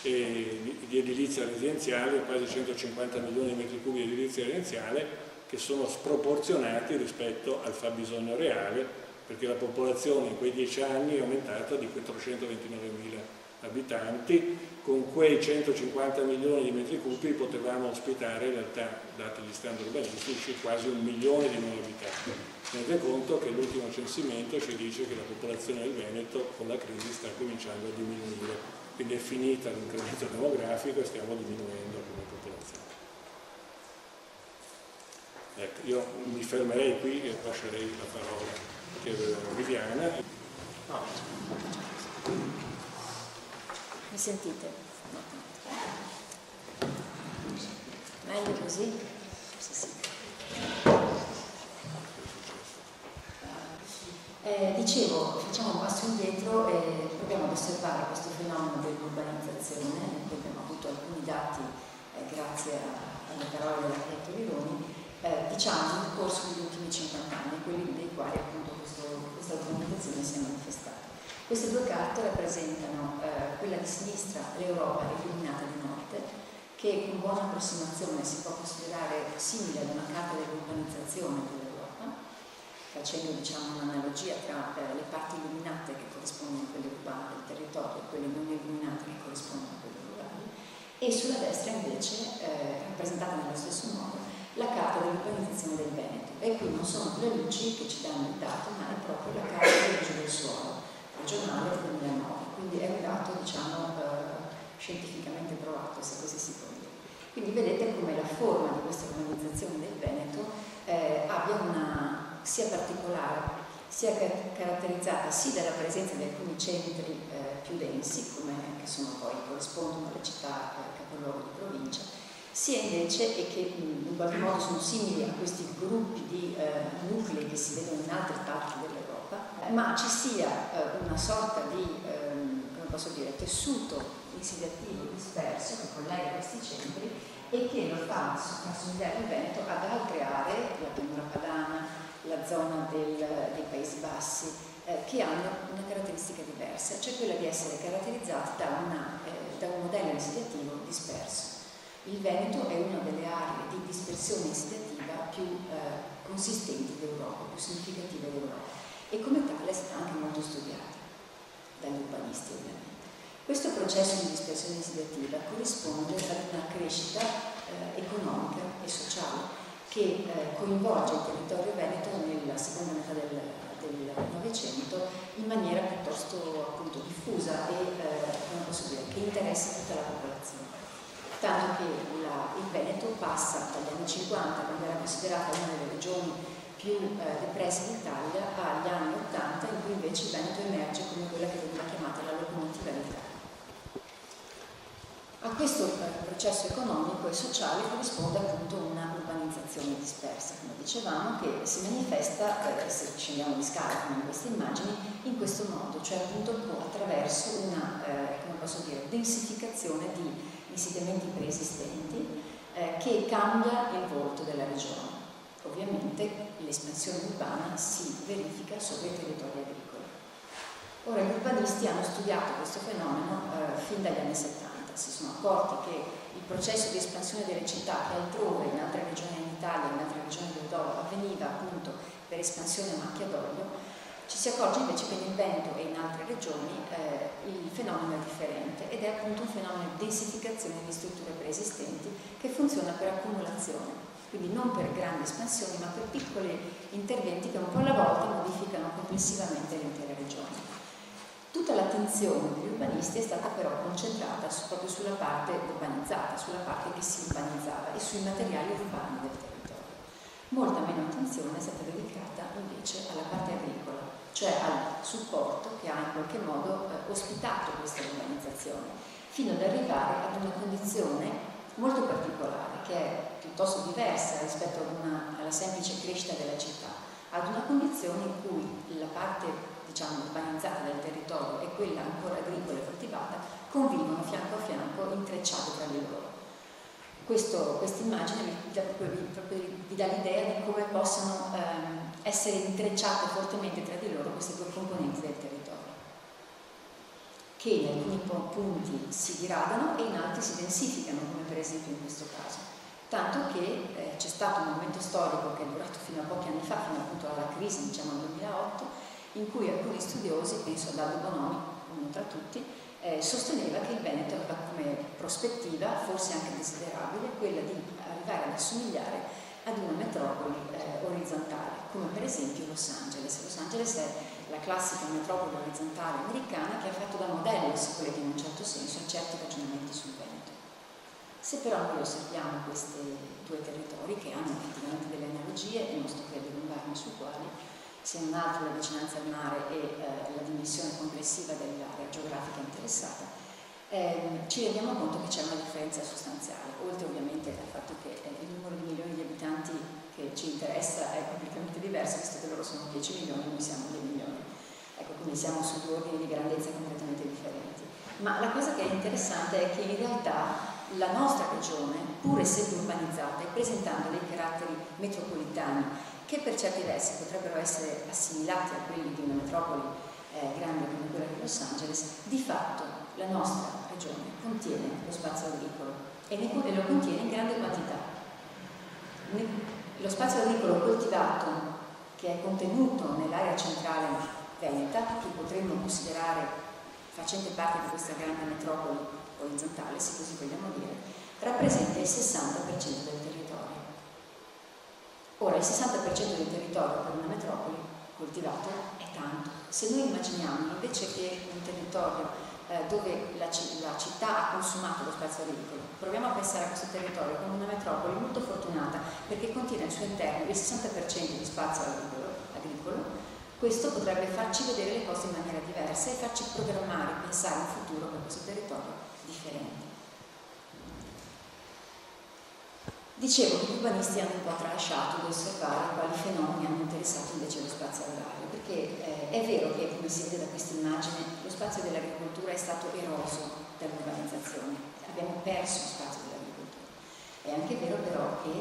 e di edilizia residenziale, quasi 150 milioni di metri cubi di edilizia residenziale, che sono sproporzionati rispetto al fabbisogno reale, perché la popolazione in quei 10 anni è aumentata di 429.000 abitanti. Con quei 150 milioni di metri cubi potevamo ospitare, in realtà, dati gli standard urbanistici, quasi 1 milione di nuovi abitanti. Tenete conto che l'ultimo censimento ci dice che la popolazione del Veneto con la crisi sta cominciando a diminuire, quindi è finita l'incremento demografico e stiamo diminuendo come popolazione. Ecco, io mi fermerei qui e lascerei la parola a Viviana. Mi sentite? Meglio così? Sì. Dicevo, facciamo un passo indietro e proviamo ad osservare questo fenomeno dell'urbanizzazione, in cui abbiamo avuto alcuni dati grazie alle parole dell'architetto Lironi, diciamo nel corso degli ultimi 50 anni, quelli dei quali appunto questa urbanizzazione si è manifestata. Queste due carte rappresentano quella di sinistra, l'Europa illuminata di notte, che con buona approssimazione si può considerare simile ad una carta dell'urbanizzazione dell'Europa, facendo, diciamo, un'analogia tra le parti illuminate che corrispondono a quelle urbane del territorio e quelle non illuminate che corrispondono a quelle rurali, e sulla destra invece, rappresentata nello stesso modo, la carta dell'urbanizzazione del Veneto. E qui non sono due luci che ci danno il dato, ma è proprio la carta dell'uso del suolo regionale del 2009, quindi è un dato, diciamo, scientificamente provato, se così si può dire. Quindi vedete come la forma di questa urbanizzazione del Veneto sia particolare, sia caratterizzata sì dalla presenza di alcuni centri più densi, che corrispondono alle città capoluogo di provincia, sia invece e che in qualche modo sono simili a questi gruppi di nuclei che si vedono in altre parti dell'Europa, ma ci sia una sorta di tessuto insediativo disperso che collega questi centri e che lo fa assomigliare il Veneto ad altre aree, la pianura padana, la zona dei Paesi Bassi, che hanno una caratteristica diversa, cioè quella di essere caratterizzati da un modello insediativo disperso. Il Veneto è una delle aree di dispersione insediativa più consistenti d'Europa, più significative d'Europa, e come tale è stata anche molto studiata dagli urbanisti, ovviamente. Questo processo di dispersione insediativa corrisponde ad una crescita economica e sociale che coinvolge il territorio veneto nella seconda metà del Novecento in maniera piuttosto appunto diffusa e che interessa tutta la popolazione. Tanto che il Veneto passa dagli anni 50, quando era considerata una delle regioni più depresse d'Italia, agli anni 80, in cui invece il Veneto emerge come quella che veniva chiamata la locomotiva d'Italia. A questo processo economico e sociale corrisponde appunto una urbanizzazione dispersa, come dicevamo, che si manifesta, se scendiamo di scala come in queste immagini, in questo modo, cioè appunto attraverso una densificazione di insediamenti preesistenti che cambia il volto della regione. Ovviamente l'espansione urbana si verifica sopra i territori agricoli. Ora, gli urbanisti hanno studiato questo fenomeno fin dagli anni 70. Si sono accorti che il processo di espansione delle città, che altrove, in altre regioni d'Italia, in altre regioni d'Europa, avveniva appunto per espansione a macchia d'olio, ci si accorge invece che nel Veneto e in altre regioni il fenomeno è differente ed è appunto un fenomeno di densificazione di strutture preesistenti che funziona per accumulazione, quindi non per grandi espansioni ma per piccoli interventi che un po' alla volta modificano complessivamente l'intera regione. Tutta l'attenzione degli urbanisti è stata però concentrata proprio sulla parte urbanizzata, sulla parte che si urbanizzava e sui materiali urbani del territorio. Molta meno attenzione è stata dedicata invece alla parte agricola, cioè al supporto che ha in qualche modo ospitato questa urbanizzazione, fino ad arrivare ad una condizione molto particolare, che è piuttosto diversa rispetto alla semplice crescita della città, ad una condizione in cui la parte urbanizzata del territorio e quella ancora agricola e coltivata convivono fianco a fianco, intrecciate tra di loro. Questa immagine vi dà l'idea di come possano essere intrecciate fortemente tra di loro queste due componenti del territorio, che in alcuni punti si diradano e in altri si densificano, come per esempio in questo caso. Tanto che c'è stato un momento storico che è durato fino a pochi anni fa, fino appunto alla crisi, diciamo nel 2008, in cui alcuni studiosi, penso ad Aldo Bonomi, uno tra tutti, sosteneva che il Veneto aveva come prospettiva, forse anche desiderabile, quella di arrivare ad assomigliare ad una metropoli orizzontale, come per esempio Los Angeles. Los Angeles è la classica metropoli orizzontale americana che ha fatto da modello, si può dire in un certo senso, a certi ragionamenti sul Veneto. Se però noi osserviamo questi due territori che hanno effettivamente delle analogie, e non sto qui a dilungarmi su quali, se non altro la vicinanza al mare e la dimensione complessiva dell'area geografica interessata, ci rendiamo conto che c'è una differenza sostanziale, oltre ovviamente al fatto che il numero di milioni di abitanti che ci interessa è completamente diverso, visto che loro sono 10 milioni, noi siamo 2 milioni. Ecco, quindi siamo su due ordini di grandezza completamente differenti. Ma la cosa che è interessante è che in realtà la nostra regione, pur essendo urbanizzata e presentando dei caratteri metropolitani che per certi versi potrebbero essere assimilati a quelli di una metropoli grande come quella di Los Angeles, di fatto la nostra regione contiene lo spazio agricolo e lo contiene in grande quantità. Lo spazio agricolo coltivato che è contenuto nell'area centrale veneta, che potremmo considerare facente parte di questa grande metropoli orizzontale, se così vogliamo dire, rappresenta il 60% del territorio. Ora, il 60% del territorio per una metropoli coltivato è tanto. Se noi immaginiamo invece che un territorio dove la città ha consumato lo spazio agricolo, proviamo a pensare a questo territorio come una metropoli molto fortunata perché contiene al suo interno il 60% di spazio agricolo, questo potrebbe farci vedere le cose in maniera diversa e farci programmare, pensare un futuro per questo territorio differente. Dicevo che gli urbanisti hanno un po' tralasciato di osservare quali fenomeni hanno interessato invece lo spazio agrario, perché è vero che, come si vede da questa immagine, lo spazio dell'agricoltura è stato eroso dall'urbanizzazione, abbiamo perso lo spazio dell'agricoltura. È anche vero però che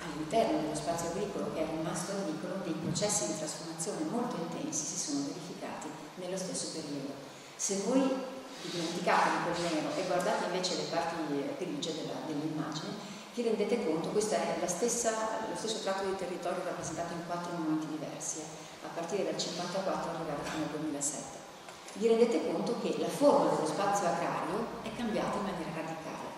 all'interno dello spazio agricolo, che è rimasto agricolo, dei processi di trasformazione molto intensi si sono verificati nello stesso periodo. Se voi vi dimenticate di quel nero e guardate invece le parti grigie dell'immagine, vi rendete conto, questo è lo stesso tratto di territorio rappresentato in 4 momenti diversi, a partire dal 1954 arrivare fino al 2007. Vi rendete conto che la forma dello spazio agrario è cambiata in maniera radicale.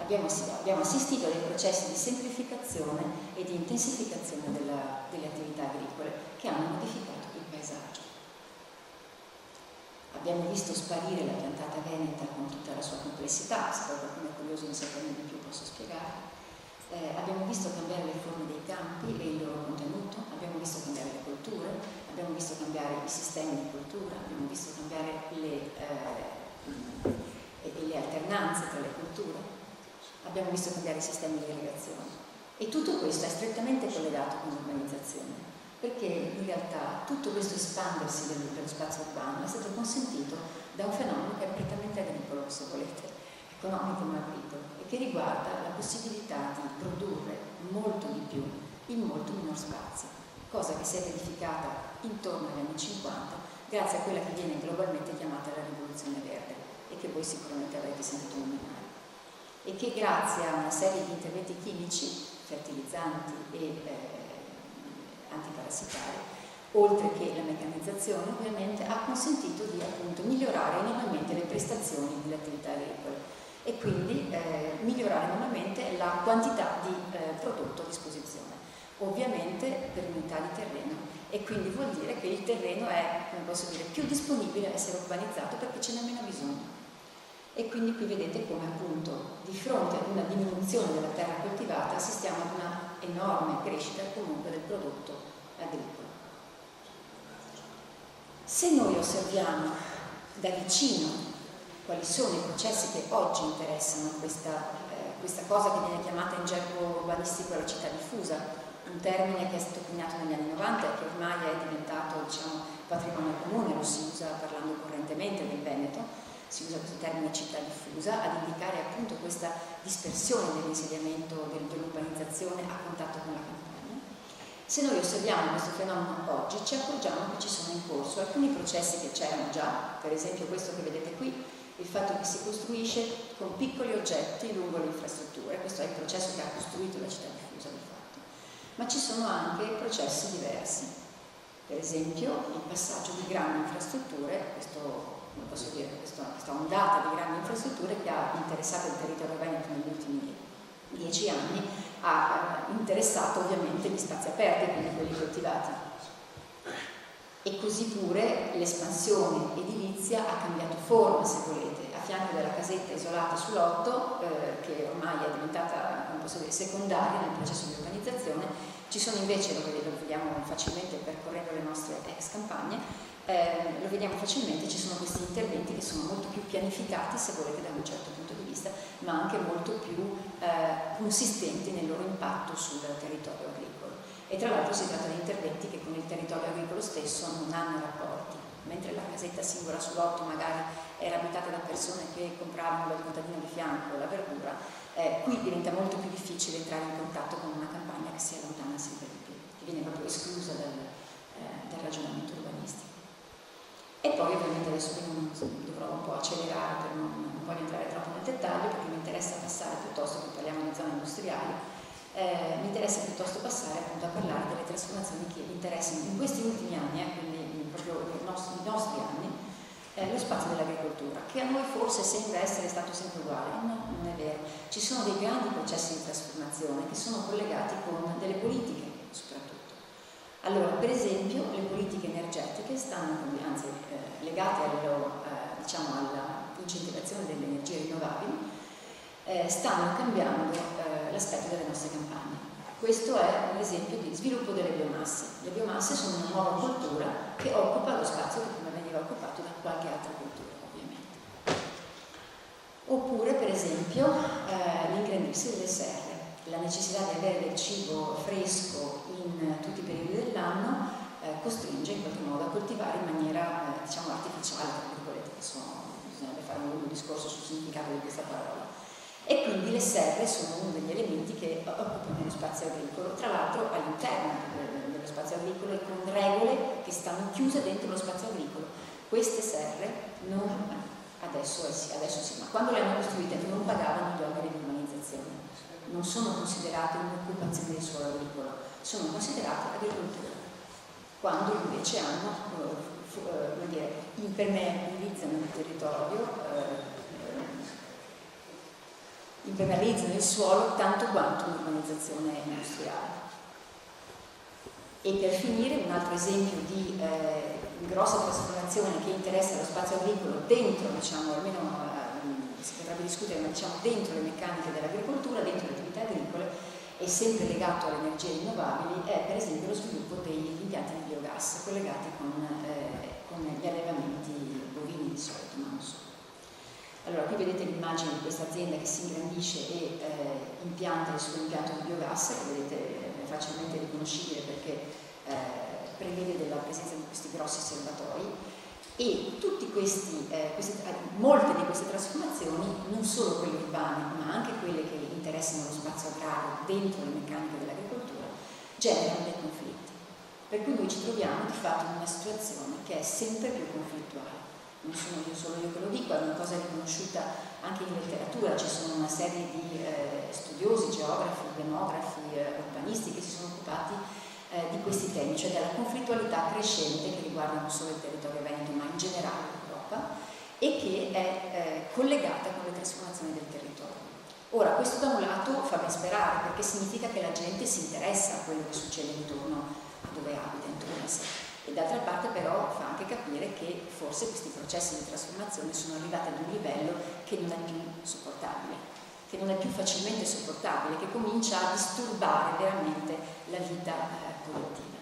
Abbiamo assistito a dei processi di semplificazione e di intensificazione delle attività agricole che hanno modificato il paesaggio. Abbiamo visto sparire la piantata veneta con tutta la sua complessità, se qualcuno è curioso di saperne di più posso spiegare. Abbiamo visto cambiare le forme dei campi e il loro contenuto, abbiamo visto cambiare le colture, abbiamo visto cambiare i sistemi di coltura, abbiamo visto cambiare le alternanze tra le culture, abbiamo visto cambiare i sistemi di irrigazione. E tutto questo è strettamente collegato con l'urbanizzazione, perché in realtà tutto questo espandersi dello spazio urbano è stato consentito da un fenomeno che è prettamente agricolo, se volete, economico ma agricolo, e che riguarda la possibilità di produrre molto di più in molto minor spazio, cosa che si è verificata intorno agli anni 50 grazie a quella che viene globalmente chiamata la rivoluzione verde e che voi sicuramente avrete sentito nominare, e che grazie a una serie di interventi chimici, fertilizzanti e antiparassitari, oltre che la meccanizzazione ovviamente, ha consentito di appunto migliorare enormemente le prestazioni delle attività agricole e quindi migliorare enormemente la quantità di prodotto a disposizione, ovviamente per unità di terreno, e quindi vuol dire che il terreno è, come posso dire, più disponibile a essere urbanizzato perché ce n'è meno bisogno. E quindi qui vedete come appunto di fronte ad una diminuzione della terra coltivata assistiamo ad una enorme crescita comunque del prodotto agricolo. Se noi osserviamo da vicino quali sono i processi che oggi interessano questa cosa che viene chiamata in gergo urbanistico la città diffusa, un termine che è stato coniato negli anni 90 e che ormai è diventato, diciamo, patrimonio comune, lo si usa parlando correntemente del Veneto, si usa questo termine città diffusa ad indicare appunto questa dispersione dell'insediamento dell'urbanizzazione a contatto con la campagna. Se noi osserviamo questo fenomeno oggi ci accorgiamo che ci sono in corso alcuni processi che c'erano già, per esempio questo che vedete qui, il fatto che si costruisce con piccoli oggetti lungo le infrastrutture, questo è il processo che ha costruito la città diffusa di fatto, ma ci sono anche processi diversi, per esempio il passaggio di grandi infrastrutture, questa ondata di grandi infrastrutture che ha interessato il territorio veneto negli ultimi 10 anni, ha interessato ovviamente gli spazi aperti, quindi quelli coltivati. E così pure l'espansione edilizia ha cambiato forma, se volete. A fianco della casetta isolata su lotto, che ormai è diventata, come posso dire, secondaria nel processo di urbanizzazione, ci sono invece, lo vediamo facilmente percorrendo le nostre ex campagne, lo vediamo facilmente, ci sono questi interventi che sono molto più pianificati, se volete, da un certo punto di vista, ma anche molto più consistenti nel loro impatto sul territorio agricolo. E tra l'altro si tratta di interventi che con il territorio agricolo stesso non hanno rapporti, mentre la casetta singola sull'otto magari era abitata da persone che compravano dal contadino di fianco la verdura, qui diventa molto più difficile entrare in contatto con una campagna che si allontana sempre di più, che viene proprio esclusa dal ragionamento urbanistico. E poi ovviamente adesso dovrò un po' accelerare per non voglio entrare troppo nel dettaglio, perché mi interessa passare, piuttosto che parliamo di zone industriali, mi interessa piuttosto passare appunto a parlare delle trasformazioni che interessano in questi ultimi anni, quindi proprio i nostri anni, lo spazio dell'agricoltura, che a noi forse sembra essere stato sempre uguale. No, non è vero. Ci sono dei grandi processi di trasformazione che sono collegati con delle politiche soprattutto. Allora, per esempio, le politiche energetiche stanno, anzi legate alla incentivazione delle energie rinnovabili, stanno cambiando l'aspetto delle nostre campagne. Questo è un esempio di sviluppo delle biomasse. Le biomasse sono una nuova cultura che occupa lo spazio che prima veniva occupato da qualche altra cultura, ovviamente. Oppure, per esempio, l'ingrandirsi delle serre, la necessità di avere del cibo fresco in tutti i periodi dell'anno costringe in qualche modo a coltivare in maniera artificiale, tra virgolette, bisognerebbe fare un lungo discorso sul significato di questa parola. E quindi le serre sono uno degli elementi che occupano lo spazio agricolo, tra l'altro all'interno dello spazio agricolo e con regole che stanno chiuse dentro lo spazio agricolo. Queste serre adesso sì, ma quando le hanno costruite non pagavano gli oneri di urbanizzazione, non sono considerate un'occupazione di suolo agricolo, sono considerate agricoltura, quando invece impermeabilizzano il territorio, impermeabilizzano il suolo tanto quanto un'urbanizzazione industriale. E per finire un altro esempio di grossa trasformazione che interessa lo spazio agricolo dentro, almeno si potrebbe discutere, ma dentro le meccaniche dell'agricoltura, dentro le attività agricole, e sempre legato alle energie rinnovabili, è per esempio lo sviluppo degli impianti di biogas collegati con gli allevamenti bovini di solito, ma non solo. Allora, qui vedete l'immagine di questa azienda che si ingrandisce e impianta il suo impianto di biogas, che vedete facilmente riconoscibile perché prevede la presenza di questi grossi serbatoi, e tutti molte di queste trasformazioni, non solo quelle interessano lo spazio agrario dentro le meccaniche dell'agricoltura, generano dei conflitti. Per cui noi ci troviamo di fatto in una situazione che è sempre più conflittuale. Non sono solo io che lo dico, è una cosa riconosciuta anche in letteratura, ci sono una serie di studiosi, geografi, demografi, urbanisti che si sono occupati di questi temi, cioè della conflittualità crescente che riguarda non solo il territorio veneto ma in generale l'Europa e che è collegata con le trasformazioni del territorio. Ora, questo da un lato fa ben sperare perché significa che la gente si interessa a quello che succede intorno a dove abita, intorno a sé. E d'altra parte però fa anche capire che forse questi processi di trasformazione sono arrivati ad un livello che non è più sopportabile, che non è più facilmente sopportabile, che comincia a disturbare veramente la vita collettiva.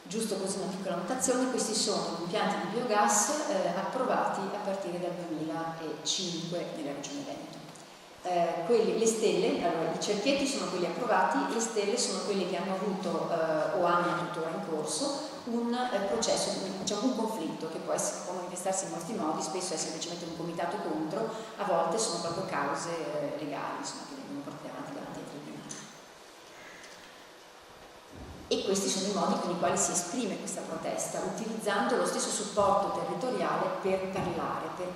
Giusto così una piccola notazione, questi sono gli impianti di biogas approvati a partire dal 2005 nella regione Veneto. Le stelle, allora i cerchietti sono quelli approvati, le stelle sono quelli che hanno avuto o hanno tuttora in corso un processo, diciamo un conflitto che può manifestarsi in molti modi, spesso è semplicemente un comitato contro, a volte sono proprio cause legali, insomma, che vengono portate avanti davanti ai tribunali. E questi sono i modi con i quali si esprime questa protesta, utilizzando lo stesso supporto territoriale per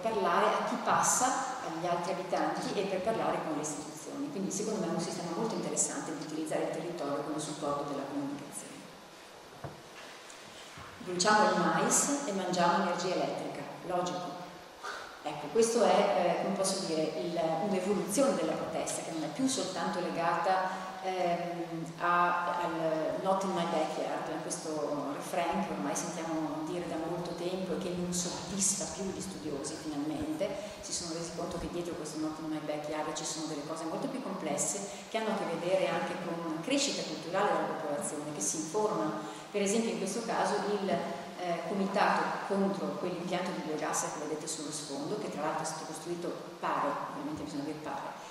parlare a chi passa, agli altri abitanti e per parlare con le istituzioni. Quindi secondo me è un sistema molto interessante di utilizzare il territorio come supporto della comunicazione. Bruciamo il mais e mangiamo energia elettrica, logico. Ecco, questo è, come posso dire, un'evoluzione della protesta che non è più soltanto legata al not in my backyard, questo refrain che ormai sentiamo dire da molto tempo e che non soddisfa più gli studiosi finalmente. Si sono resi conto che dietro questo not in my backyard ci sono delle cose molto più complesse che hanno a che vedere anche con una crescita culturale della popolazione che si informa. Per esempio in questo caso il comitato contro quell'impianto di biogas che vedete sullo sfondo, che tra l'altro è stato costruito, pare, ovviamente bisogna dire pare,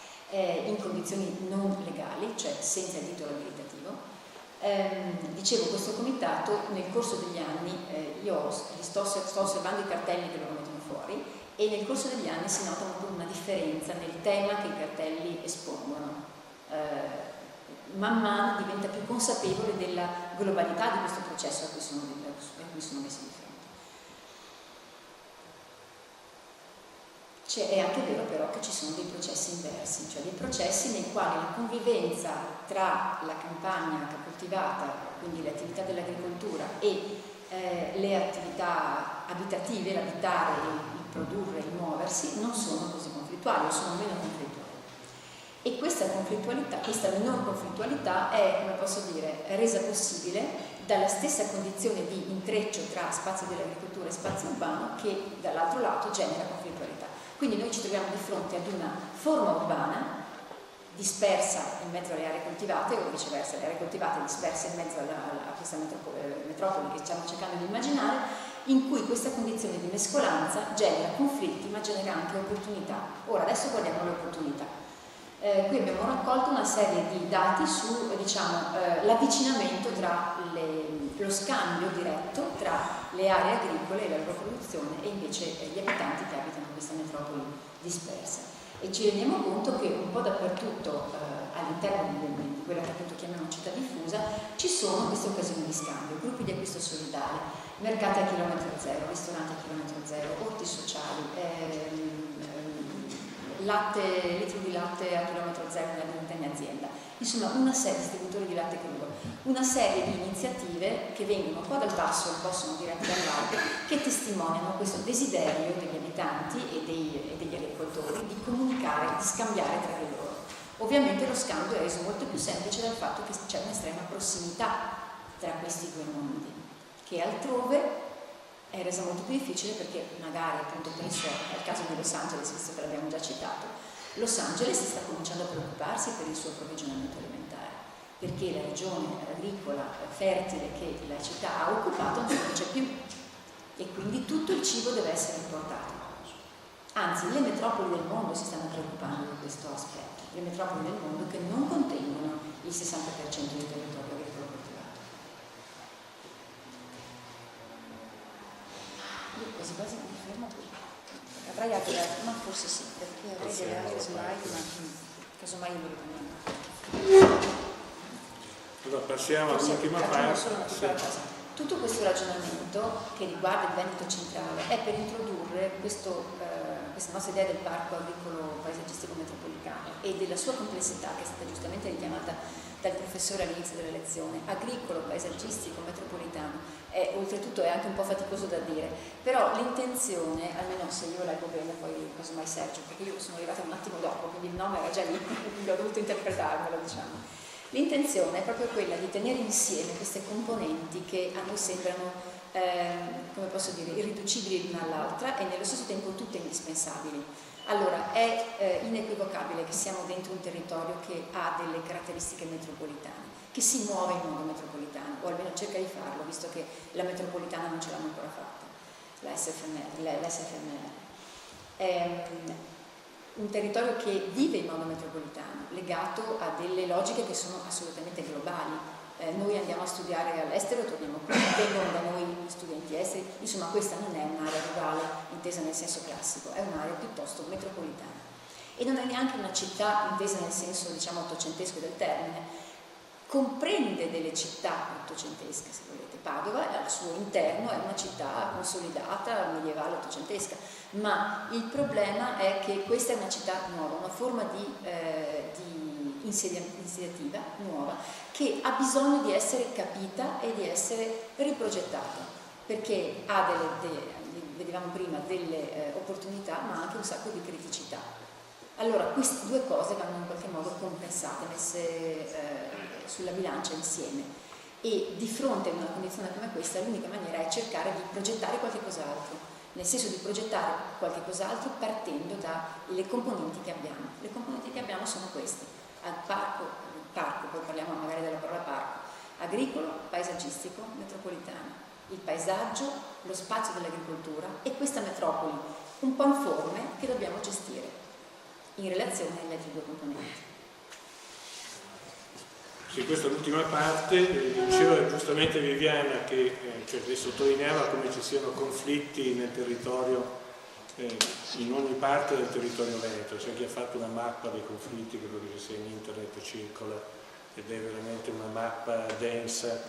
in condizioni non legali, cioè senza il titolo abilitativo. Dicevo, questo comitato nel corso degli anni, io sto osservando i cartelli che loro mettono fuori e nel corso degli anni si nota proprio una differenza nel tema che i cartelli espongono. Man mano diventa più consapevole della globalità di questo processo a cui sono messi di fronte. È anche vero però che ci sono dei processi inversi, cioè dei processi nei quali la convivenza tra la campagna coltivata, quindi le attività dell'agricoltura e le attività abitative, l'abitare, il produrre, il muoversi, non sono così conflittuali o sono meno conflittuali. E questa conflittualità, questa minor conflittualità è, come posso dire, resa possibile dalla stessa condizione di intreccio tra spazio dell'agricoltura e spazio urbano che dall'altro lato genera conflittualità. Quindi noi ci troviamo di fronte ad una forma urbana dispersa in mezzo alle aree coltivate o viceversa, le aree coltivate disperse in mezzo a questa metropoli che stiamo cercando di immaginare, in cui questa condizione di mescolanza genera conflitti ma genera anche opportunità. Ora adesso guardiamo le opportunità. Qui abbiamo raccolto una serie di dati su l'avvicinamento tra lo scambio diretto tra le aree agricole e la loro produzione e invece gli abitanti che abitano in questa metropoli dispersa. E ci rendiamo conto che un po' dappertutto all'interno di quella che appunto chiamiamo città diffusa ci sono queste occasioni di scambio, gruppi di acquisto solidale, mercati a chilometro zero, ristoranti a chilometro zero, orti sociali, litro di latte a chilometro zero in azienda, insomma una serie di distributori di latte crudo, una serie di iniziative che vengono un po' dal basso e un po' sono dirette dall'alto, che testimoniano questo desiderio degli abitanti e degli agricoltori di comunicare, di scambiare tra di loro. Ovviamente lo scambio è reso molto più semplice dal fatto che c'è un'estrema prossimità tra questi due mondi, che altrove è resa molto più difficile perché magari, appunto, penso al caso di Los Angeles, visto che l'abbiamo già citato, Los Angeles sta cominciando a preoccuparsi per il suo approvvigionamento alimentare, perché la regione agricola fertile che la città ha occupato non c'è più e quindi tutto il cibo deve essere importato. Anzi, le metropoli del mondo si stanno preoccupando di questo aspetto, le metropoli del mondo che non contengono il 60% del territorio agricolo coltivato. Io quasi quasi mi fermo qui. Avrei altre, ma forse sì, perché avrei delle altre slide, ma casomai io lo riprendiamo. Allora passiamo all'ultima parte. Tutto questo ragionamento che riguarda il Veneto centrale è per introdurre questa nostra idea del parco agricolo paesaggistico metropolitano e della sua complessità, che è stata giustamente richiamata dal professore all'inizio della lezione. Agricolo, paesaggistico, metropolitano, oltretutto è anche un po' faticoso da dire, però l'intenzione, almeno se io leggo bene, poi casomai Sergio, perché io sono arrivata un attimo dopo, quindi il nome era già lì, quindi ho dovuto interpretarmelo, diciamo. L'intenzione è proprio quella di tenere insieme queste componenti che a noi sembrano, come posso dire, irriducibili l'una all'altra e nello stesso tempo tutte indispensabili. Allora, è inequivocabile che siamo dentro un territorio che ha delle caratteristiche metropolitane, che si muove in modo metropolitano, o almeno cerca di farlo, visto che la metropolitana non ce l'hanno ancora fatta, la SFMR. Un territorio che vive in modo metropolitano, legato a delle logiche che sono assolutamente globali. Noi andiamo a studiare all'estero, torniamo qui, vengono da noi studenti esteri, insomma questa non è un'area rurale intesa nel senso classico, è un'area piuttosto metropolitana. E non è neanche una città intesa nel senso, diciamo, ottocentesco del termine, comprende delle città ottocentesche, se volete. Padova al suo interno è una città consolidata, medievale, ottocentesca, ma il problema è che questa è una città nuova, una forma di insediativa nuova che ha bisogno di essere capita e di essere riprogettata, perché ha vedevamo prima, delle opportunità ma anche un sacco di criticità. Allora queste due cose vanno in qualche modo compensate, messe sulla bilancia insieme, e di fronte a una condizione come questa l'unica maniera è cercare di progettare qualche cos'altro, nel senso di progettare qualche cos'altro partendo dalle componenti che abbiamo. Le componenti che abbiamo sono queste: al parco, poi parliamo magari della parola parco, agricolo, paesaggistico, metropolitano, il paesaggio, lo spazio dell'agricoltura e questa metropoli un po' informe che dobbiamo gestire in relazione agli altri due componenti. Sì, questa è l'ultima parte, diceva giustamente Viviana che sottolineava come ci siano conflitti nel territorio, in ogni parte del territorio veneto. C'è chi ha fatto una mappa dei conflitti, credo che sia in internet, circola, ed è veramente una mappa densa.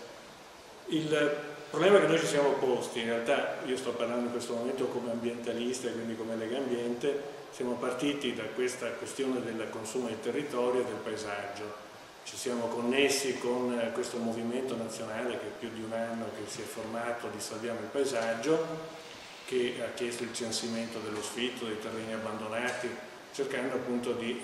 Il problema che noi ci siamo posti, in realtà io sto parlando in questo momento come ambientalista e quindi come Lega Ambiente, siamo partiti da questa questione del consumo del territorio e del paesaggio. Ci siamo connessi con questo movimento nazionale che è più di un anno che si è formato di Salviamo il Paesaggio, che ha chiesto il censimento dello sfitto, dei terreni abbandonati, cercando appunto di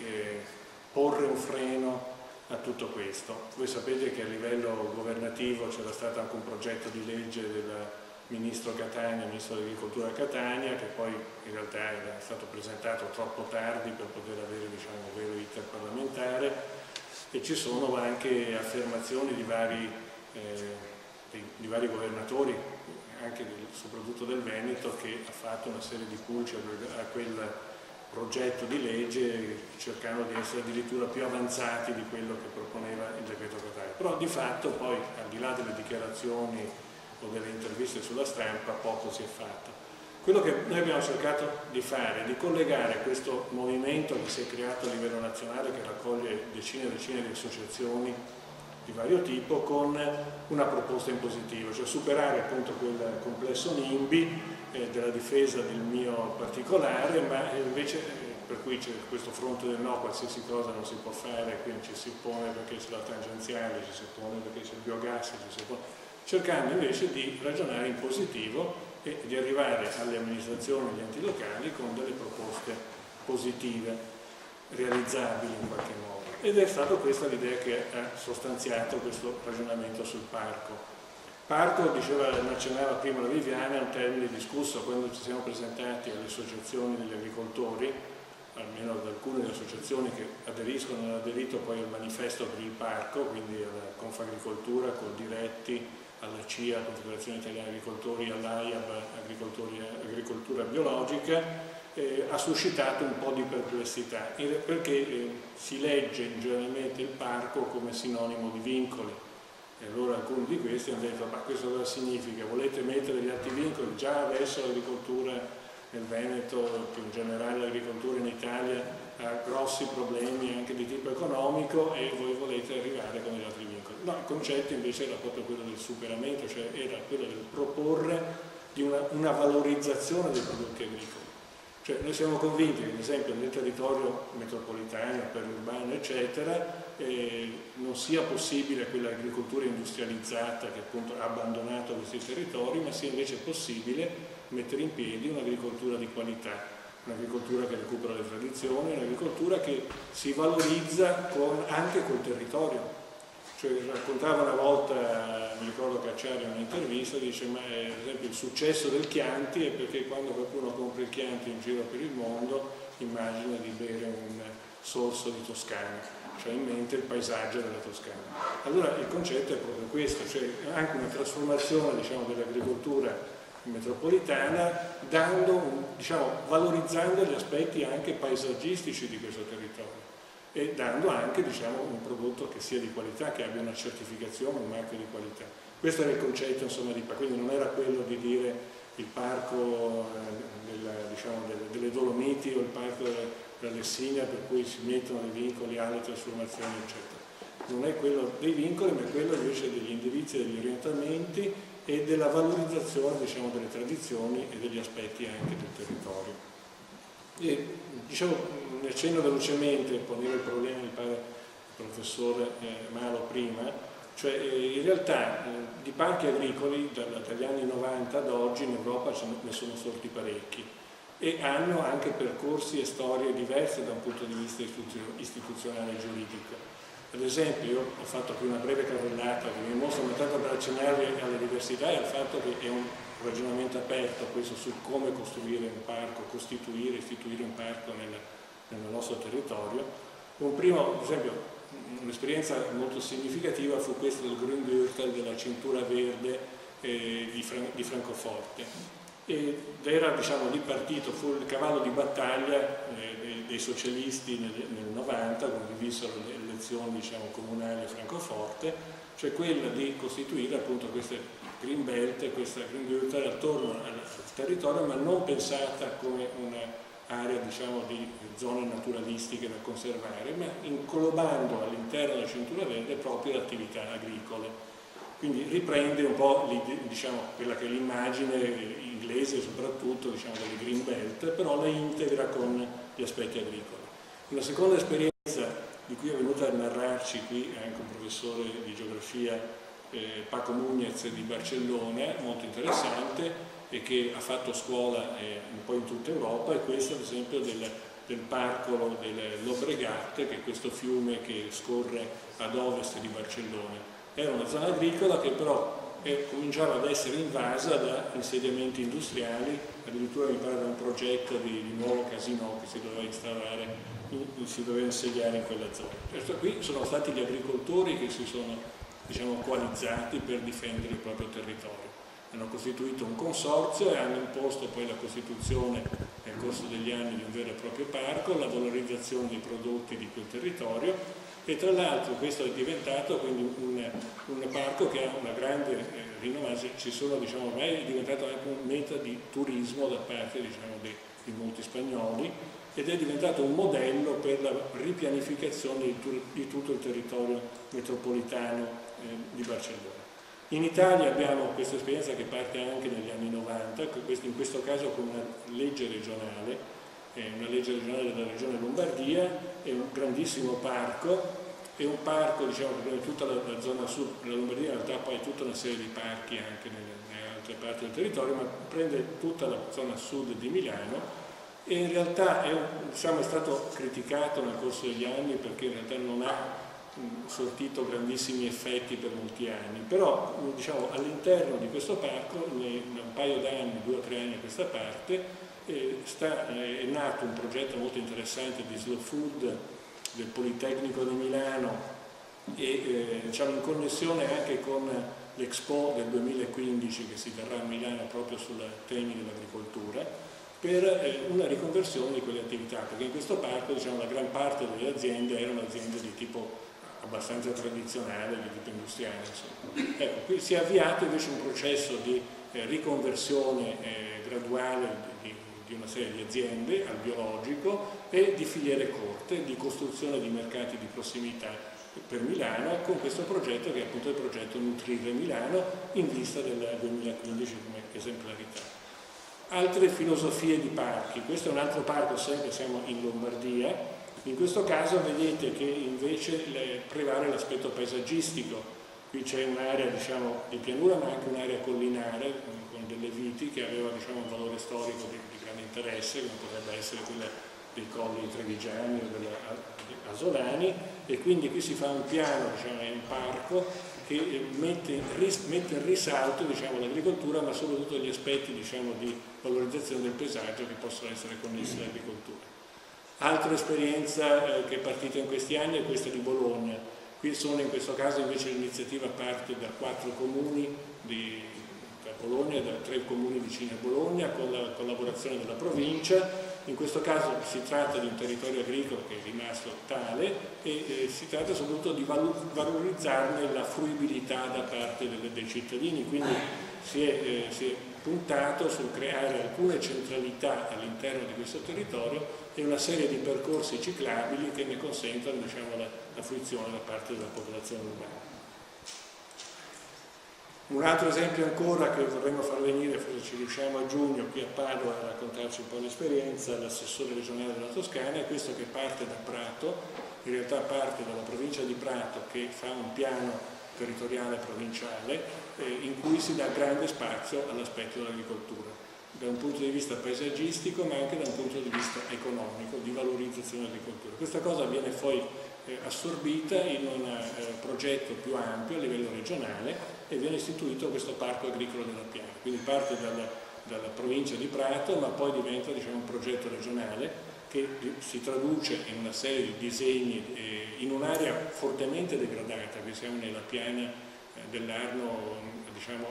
porre un freno a tutto questo. Voi sapete che a livello governativo c'era stato anche un progetto di legge del ministro Catania, ministro dell'Agricoltura Catania, che poi in realtà era stato presentato troppo tardi per poter avere, diciamo, un vero iter parlamentare. E ci sono anche affermazioni di vari governatori, anche soprattutto del Veneto, che ha fatto una serie di pulci a quel progetto di legge, cercando di essere addirittura più avanzati di quello che proponeva il decreto Catania. Però di fatto poi, al di là delle dichiarazioni o delle interviste sulla stampa, poco si è fatto. Quello che noi abbiamo cercato di fare è di collegare questo movimento che si è creato a livello nazionale, che raccoglie decine e decine di associazioni di vario tipo, con una proposta in positivo, cioè superare appunto quel complesso NIMBY della difesa del mio particolare, ma invece per cui c'è questo fronte del no, qualsiasi cosa non si può fare, quindi ci si oppone perché c'è la tangenziale, ci si oppone perché c'è il biogas, ci si oppone, cercando invece di ragionare in positivo e di arrivare alle amministrazioni e agli enti locali con delle proposte positive, realizzabili in qualche modo. Ed è stata questa l'idea che ha sostanziato questo ragionamento sul parco. Parco, accennava prima la Viviana, è un termine discusso. Quando ci siamo presentati alle associazioni degli agricoltori, almeno ad alcune delle associazioni che aderiscono, hanno aderito poi al manifesto per il parco, quindi alla Confagricoltura, con diretti, alla CIA, Confederazione Italiana Agricoltori, all'AIAB, Agricoltura Biologica, ha suscitato un po' di perplessità, perché si legge generalmente il parco come sinonimo di vincoli. E allora alcuni di questi hanno detto: ma questo cosa significa? Volete mettere degli altri vincoli? Già adesso l'agricoltura nel Veneto, più in generale l'agricoltura in Italia, ha grossi problemi anche di tipo economico e voi volete arrivare con gli altri vincoli. No, il concetto invece era proprio quello del superamento, cioè era quello del proporre di una valorizzazione dei prodotti agricoli. Cioè noi siamo convinti che ad esempio nel territorio metropolitano, periurbano eccetera, non sia possibile quell'agricoltura industrializzata che appunto ha abbandonato questi territori, ma sia invece possibile mettere in piedi un'agricoltura di qualità, un'agricoltura che recupera le tradizioni, un'agricoltura che si valorizza anche col territorio. Cioè, raccontava una volta, mi ricordo Cacciari in un'intervista, dice ma ad esempio il successo del Chianti è perché quando qualcuno compra il Chianti in giro per il mondo immagina di bere un sorso di Toscana, cioè in mente il paesaggio della Toscana. Allora il concetto è proprio questo, cioè anche una trasformazione dell'agricoltura metropolitana valorizzando gli aspetti anche paesaggistici di questo territorio e dando anche un prodotto che sia di qualità, che abbia una certificazione, un marchio di qualità. Questo era il concetto quindi non era quello di dire il parco delle Dolomiti o il parco della Lessinia per cui si mettono dei vincoli alle trasformazioni eccetera. Non è quello dei vincoli, ma è quello invece degli indirizzi, degli orientamenti e della valorizzazione delle tradizioni e degli aspetti anche del territorio. E ne accenno velocemente, poneva il problema mi pare il professore Malo prima, cioè in realtà di parchi agricoli dagli anni 90 ad oggi in Europa ne sono sorti parecchi e hanno anche percorsi e storie diverse da un punto di vista istituzionale e giuridico. Ad esempio io ho fatto qui una breve carrellata che mi mostra tanto per accennare alle diversità e al fatto che è un ragionamento aperto questo su come costruire un parco, istituire un parco nel nostro territorio. Ad esempio, un'esperienza molto significativa fu questa del Grüngürtel, della cintura verde di Francoforte. Ed era lì partito, fu il cavallo di battaglia dei socialisti nel 90, quando vissero le elezioni comunali a Francoforte, cioè quella di costituire appunto queste green belt, questa Grüngürtel attorno al territorio, ma non pensata come un'area di zone naturalistiche da conservare, ma inglobando all'interno della cintura verde proprio le attività agricole. Quindi riprende un po' quella che è l'immagine inglese soprattutto delle green belt, però la integra con gli aspetti agricoli. Una seconda esperienza di cui è venuto a narrarci qui anche un professore di geografia, Paco Muñez di Barcellona, molto interessante e che ha fatto scuola un po' in tutta Europa, è questo ad esempio del parco del Llobregat, che è questo fiume che scorre ad ovest di Barcellona. Era una zona agricola che però cominciava ad essere invasa da insediamenti industriali, addirittura mi pare da un progetto di nuovo casino che si doveva installare, si doveva insediare in quella zona. Questo qui sono stati gli agricoltori che si sono coalizzati per difendere il proprio territorio. Hanno costituito un consorzio e hanno imposto poi la costituzione nel corso degli anni di un vero e proprio parco, la valorizzazione dei prodotti di quel territorio e tra l'altro questo è diventato quindi un parco che ha una grande rinomanza, ormai è diventato anche un meta di turismo da parte di molti spagnoli ed è diventato un modello per la ripianificazione di tutto il territorio metropolitano di Barcellona. In Italia abbiamo questa esperienza che parte anche negli anni 90, in questo caso con una legge regionale della regione Lombardia, è un grandissimo parco, è un parco che prende tutta la zona sud, la Lombardia in realtà poi ha tutta una serie di parchi anche nelle altre parti del territorio, ma prende tutta la zona sud di Milano e in realtà è stato criticato nel corso degli anni perché in realtà non ha sortito grandissimi effetti per molti anni, però all'interno di questo parco un paio d'anni, 2 o 3 anni a questa parte è nato un progetto molto interessante di slow food del Politecnico di Milano e in connessione anche con l'Expo del 2015 che si terrà a Milano proprio sui temi dell'agricoltura, per una riconversione di quelle attività, perché in questo parco la gran parte delle aziende erano aziende di tipo abbastanza tradizionale, di tipo industriale. Ecco, qui si è avviato invece un processo di riconversione graduale di una serie di aziende al biologico e di filiere corte, di costruzione di mercati di prossimità per Milano, con questo progetto che è appunto il progetto Nutrire Milano in vista del 2015 come esemplarità. Altre filosofie di parchi, questo è un altro parco, sempre siamo in Lombardia, in questo caso vedete che invece prevale l'aspetto paesaggistico. Qui c'è un'area diciamo di pianura ma anche un'area collinare con delle viti che aveva diciamo un valore storico di grande interesse, come potrebbe essere quella dei colli trevigiani o degli asolani, e quindi qui si fa un piano, diciamo, è un parco che mette in risalto diciamo, l'agricoltura, ma soprattutto gli aspetti diciamo, di valorizzazione del paesaggio che possono essere connessi all'agricoltura. Altra esperienza che è partita in questi anni è questa di Bologna. Qui sono in questo caso invece l'iniziativa parte da 4 comuni da Bologna, da 3 comuni vicini a Bologna, con la collaborazione della provincia. In questo caso si tratta di un territorio agricolo che è rimasto tale e si tratta soprattutto di valorizzarne la fruibilità da parte dei cittadini, quindi si è puntato sul creare alcune centralità all'interno di questo territorio e una serie di percorsi ciclabili che ne consentono diciamo, la fruizione da parte della popolazione urbana. Un altro esempio ancora che vorremmo far venire, forse ci riusciamo a giugno qui a Padova a raccontarci un po' l'esperienza, l'assessore regionale della Toscana, è questo che parte da Prato, in realtà parte dalla provincia di Prato che fa un piano territoriale provinciale in cui si dà grande spazio all'aspetto dell'agricoltura, da un punto di vista paesaggistico ma anche da un punto di vista economico, di valorizzazione dell'agricoltura. Questa cosa viene poi assorbita in un progetto più ampio a livello regionale e viene istituito questo parco agricolo della Piana, quindi parte dalla provincia di Prato ma poi diventa diciamo, un progetto regionale che si traduce in una serie di disegni in un'area fortemente degradata, che siamo nella piana dell'Arno, diciamo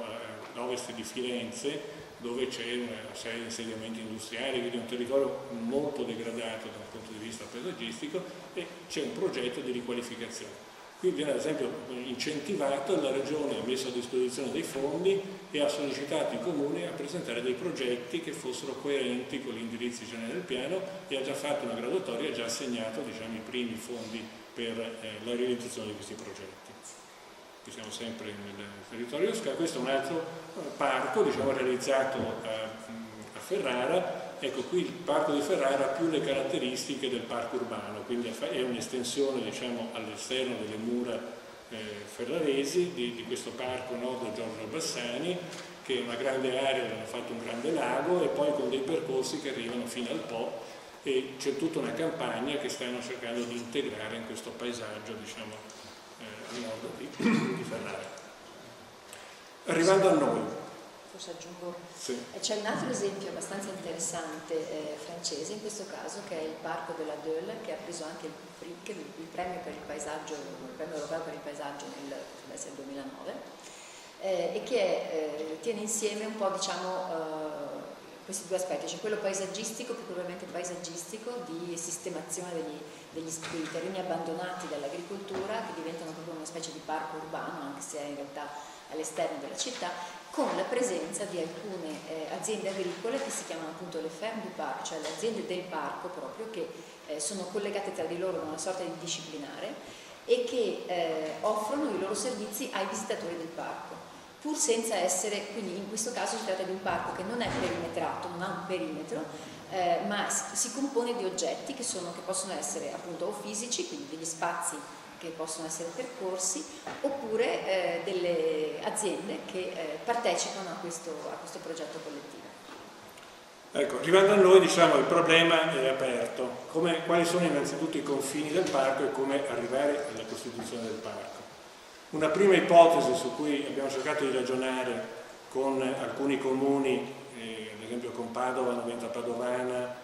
a ovest di Firenze, dove c'è una serie di insediamenti industriali, quindi un territorio molto degradato da un punto di vista paesaggistico e c'è un progetto di riqualificazione. Qui viene ad esempio incentivato e la Regione ha messo a disposizione dei fondi e ha sollecitato i comuni a presentare dei progetti che fossero coerenti con gli indirizzi generali del piano e ha già fatto una graduatoria e ha già assegnato diciamo, i primi fondi per la realizzazione di questi progetti. Qui siamo sempre nel territorio Osca, questo è un altro parco diciamo, realizzato a Ferrara. Ecco, qui il parco di Ferrara ha più le caratteristiche del parco urbano, quindi è un'estensione diciamo, all'esterno delle mura ferraresi di questo parco Nord Giorgio Bassani, che è una grande area dove hanno fatto un grande lago e poi con dei percorsi che arrivano fino al Po e c'è tutta una campagna che stanno cercando di integrare in questo paesaggio diciamo, al nord di Ferrara. Arrivando a noi. Forse aggiungo, sì. C'è un altro esempio abbastanza interessante francese in questo caso che è il parco de la Deule, che ha preso anche il premio per il paesaggio, il premio europeo per il paesaggio nel 2009 e che tiene insieme un po' diciamo questi due aspetti, cioè quello paesaggistico, più probabilmente paesaggistico, di sistemazione dei terreni abbandonati dall'agricoltura che diventano proprio una specie di parco urbano, anche se è in realtà all'esterno della città, con la presenza di alcune aziende agricole che si chiamano appunto le ferme du parc, cioè le aziende del parco proprio, che sono collegate tra di loro da una sorta di disciplinare e che offrono i loro servizi ai visitatori del parco, pur senza essere, quindi in questo caso si tratta di un parco che non è perimetrato, non ha un perimetro, ma si compone di oggetti che possono essere appunto o fisici, quindi degli spazi che possono essere percorsi, oppure delle aziende che partecipano a questo progetto collettivo. Ecco, arrivando a noi diciamo il problema è aperto, quali sono innanzitutto i confini del parco e come arrivare alla costituzione del parco. Una prima ipotesi su cui abbiamo cercato di ragionare con alcuni comuni, ad esempio con Padova, Noventa Padovana,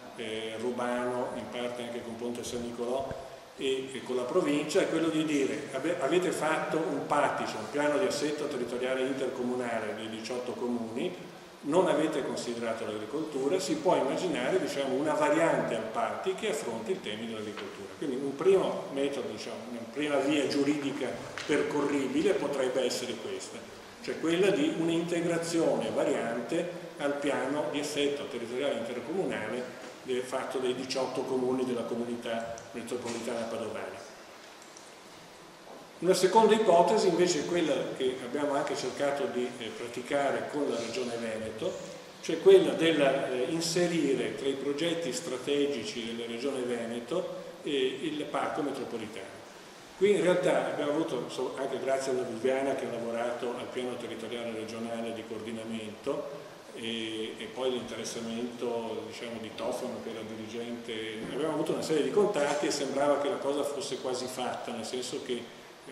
Rubano, in parte anche con Ponte San Nicolò, e con la provincia è quello di dire avete fatto un PATIC, un piano di assetto territoriale intercomunale dei 18 comuni, non avete considerato l'agricoltura, si può immaginare diciamo, una variante al PATIC che affronti i temi dell'agricoltura. Quindi un primo metodo, diciamo, una prima via giuridica percorribile potrebbe essere questa, cioè quella di un'integrazione variante al piano di assetto territoriale intercomunale fatto dai 18 comuni della comunità metropolitana padovana. Una seconda ipotesi invece è quella che abbiamo anche cercato di praticare con la Regione Veneto, cioè quella dell'inserire tra i progetti strategici della Regione Veneto il parco metropolitano. Qui in realtà abbiamo avuto, anche grazie alla Viviana che ha lavorato al piano territoriale regionale di coordinamento, e poi l'interessamento, diciamo, di Tofano, che era dirigente, abbiamo avuto una serie di contatti e sembrava che la cosa fosse quasi fatta, nel senso che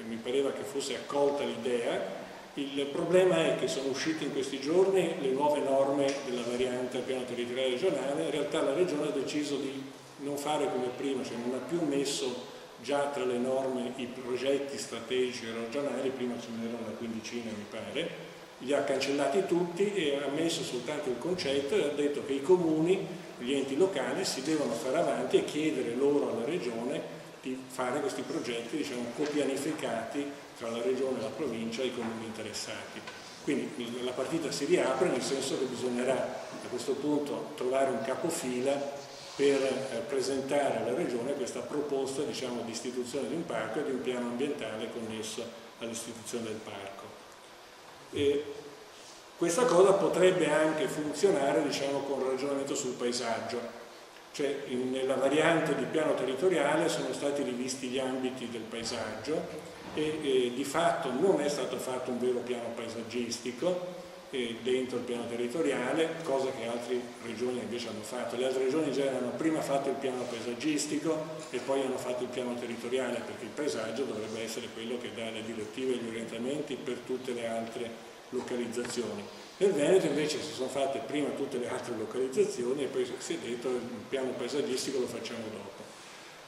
mi pareva che fosse accolta l'idea. Il problema è che sono uscite in questi giorni le nuove norme della variante al piano territoriale regionale. In realtà la Regione ha deciso di non fare come prima, cioè non ha più messo già tra le norme i progetti strategici regionali, prima ce n'erano una quindicina mi pare, li ha cancellati tutti e ha messo soltanto il concetto e ha detto che i comuni, gli enti locali si devono fare avanti e chiedere loro alla Regione di fare questi progetti, diciamo, copianificati tra la Regione, la provincia e i comuni interessati. Quindi la partita si riapre, nel senso che bisognerà a questo punto trovare un capofila per presentare alla Regione questa proposta, diciamo, di istituzione di un parco e di un piano ambientale connesso all'istituzione del parco. E questa cosa potrebbe anche funzionare, diciamo, con un ragionamento sul paesaggio, cioè nella variante di piano territoriale sono stati rivisti gli ambiti del paesaggio e di fatto non è stato fatto un vero piano paesaggistico dentro il piano territoriale, cosa che altre regioni invece hanno fatto. Le altre regioni in genere hanno prima fatto il piano paesaggistico e poi hanno fatto il piano territoriale, perché il paesaggio dovrebbe essere quello che dà le direttive e gli orientamenti per tutte le altre localizzazioni. Nel Veneto invece si sono fatte prima tutte le altre localizzazioni e poi si è detto il piano paesaggistico lo facciamo dopo.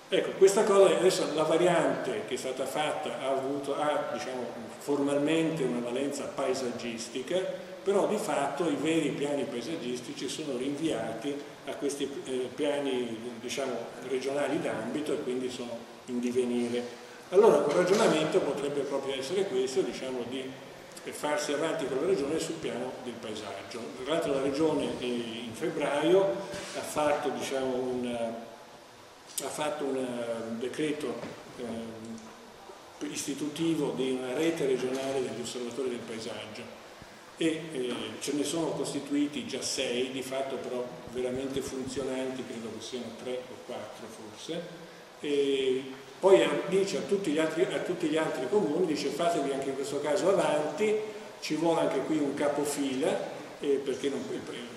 Ecco, questa cosa adesso, la variante che è stata fatta ha diciamo, formalmente una valenza paesaggistica, però di fatto i veri piani paesaggistici sono rinviati a questi piani, diciamo, regionali d'ambito e quindi sono in divenire. Allora un ragionamento potrebbe proprio essere questo, diciamo, di farsi avanti con la Regione sul piano del paesaggio. Tra l'altro la Regione in febbraio ha fatto, diciamo, un decreto istitutivo di una rete regionale degli osservatori del paesaggio e ce ne sono costituiti già 6, di fatto però veramente funzionanti, credo che siano 3 o 4 forse, e poi dice a tutti gli altri comuni, dice fatevi anche in questo caso avanti, ci vuole anche qui un capofila, perché il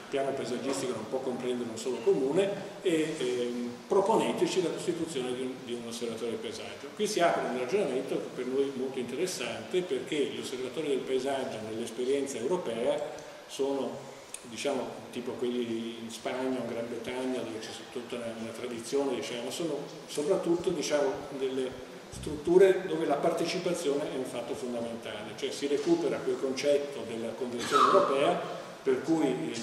piano paesaggistico non può comprendere un solo comune, e proponeteci la costituzione di un osservatorio del paesaggio. Qui si apre un ragionamento per noi molto interessante, perché gli osservatori del paesaggio nell'esperienza europea sono, diciamo, tipo quelli in Spagna o in Gran Bretagna, dove c'è tutta una tradizione, diciamo, sono soprattutto, diciamo, delle strutture dove la partecipazione è un fatto fondamentale, cioè si recupera quel concetto della Convenzione europea per cui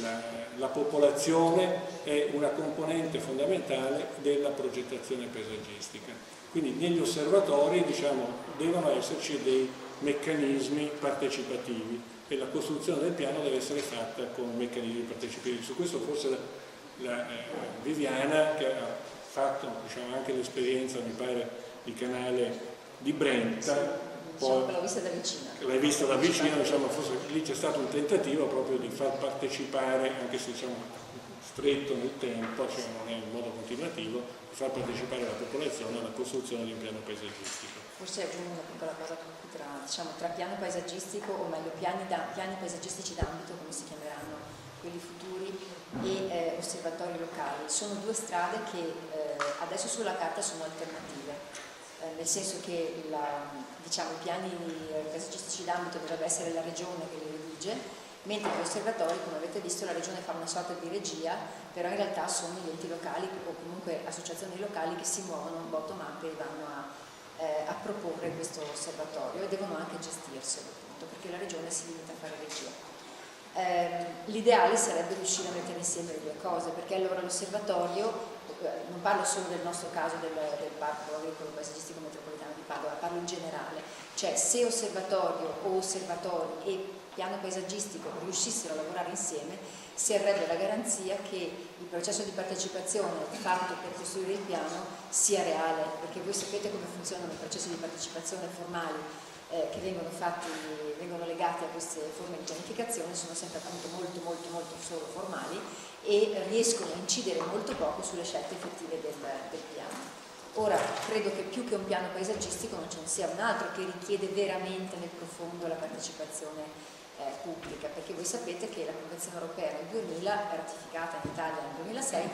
la popolazione è una componente fondamentale della progettazione paesaggistica. Quindi negli osservatori, diciamo, devono esserci dei meccanismi partecipativi e la costruzione del piano deve essere fatta con meccanismi partecipativi. Su questo forse la Viviana, che ha fatto, diciamo, anche l'esperienza, mi pare, di canale di Brenta, poi l'ho vista da vicino. L'hai vista da vicino, diciamo, forse lì c'è stato un tentativo proprio di far partecipare, anche se, diciamo, stretto nel tempo, cioè non è in modo continuativo, di far partecipare la popolazione alla costruzione di un piano paesaggistico. Forse aggiungo una piccola cosa tra piano paesaggistico, o meglio piani paesaggistici d'ambito, come si chiameranno quelli futuri, e osservatori locali. Sono due strade che adesso sulla carta sono alternative. Nel senso che diciamo, i piani paesaggistici d'ambito dovrebbe essere la regione che li redige, mentre gli osservatori, come avete visto, la regione fa una sorta di regia, però in realtà sono gli enti locali o comunque associazioni locali che si muovono bottom up e vanno a proporre questo osservatorio e devono anche gestirselo, appunto, perché la regione si limita a fare regia. L'ideale sarebbe riuscire a mettere insieme le due cose, perché allora l'osservatorio non parlo solo del nostro caso del Parco Agricolo Paesaggistico Metropolitano di Padova, parlo in generale, cioè se osservatorio o osservatori e piano paesaggistico riuscissero a lavorare insieme, si avrebbe la garanzia che il processo di partecipazione fatto per costruire il piano sia reale, perché voi sapete come funzionano i processi di partecipazione formali che vengono legati a queste forme di pianificazione, sono sempre appunto molto solo formali e riescono a incidere molto poco sulle scelte effettive del piano. Ora, credo che più che un piano paesaggistico non ce ne sia un altro che richiede veramente nel profondo la partecipazione pubblica, perché voi sapete che la Convenzione Europea nel 2000, ratificata in Italia nel 2006,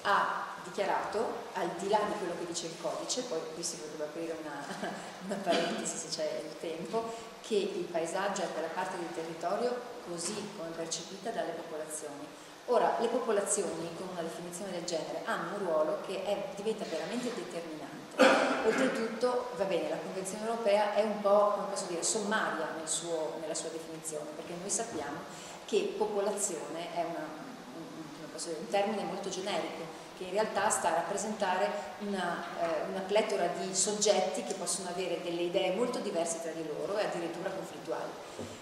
ha dichiarato, al di là di quello che dice il codice, poi qui si potrebbe aprire una parentesi se c'è il tempo, che il paesaggio è quella parte del territorio così come percepita dalle popolazioni. Ora, le popolazioni con una definizione del genere hanno un ruolo che diventa veramente determinante. Oltretutto, va bene, la Convenzione Europea è un po', come posso dire, sommaria nella sua definizione, perché noi sappiamo che popolazione è un termine molto generico, che in realtà sta a rappresentare una pletora di soggetti che possono avere delle idee molto diverse tra di loro e addirittura conflittuali.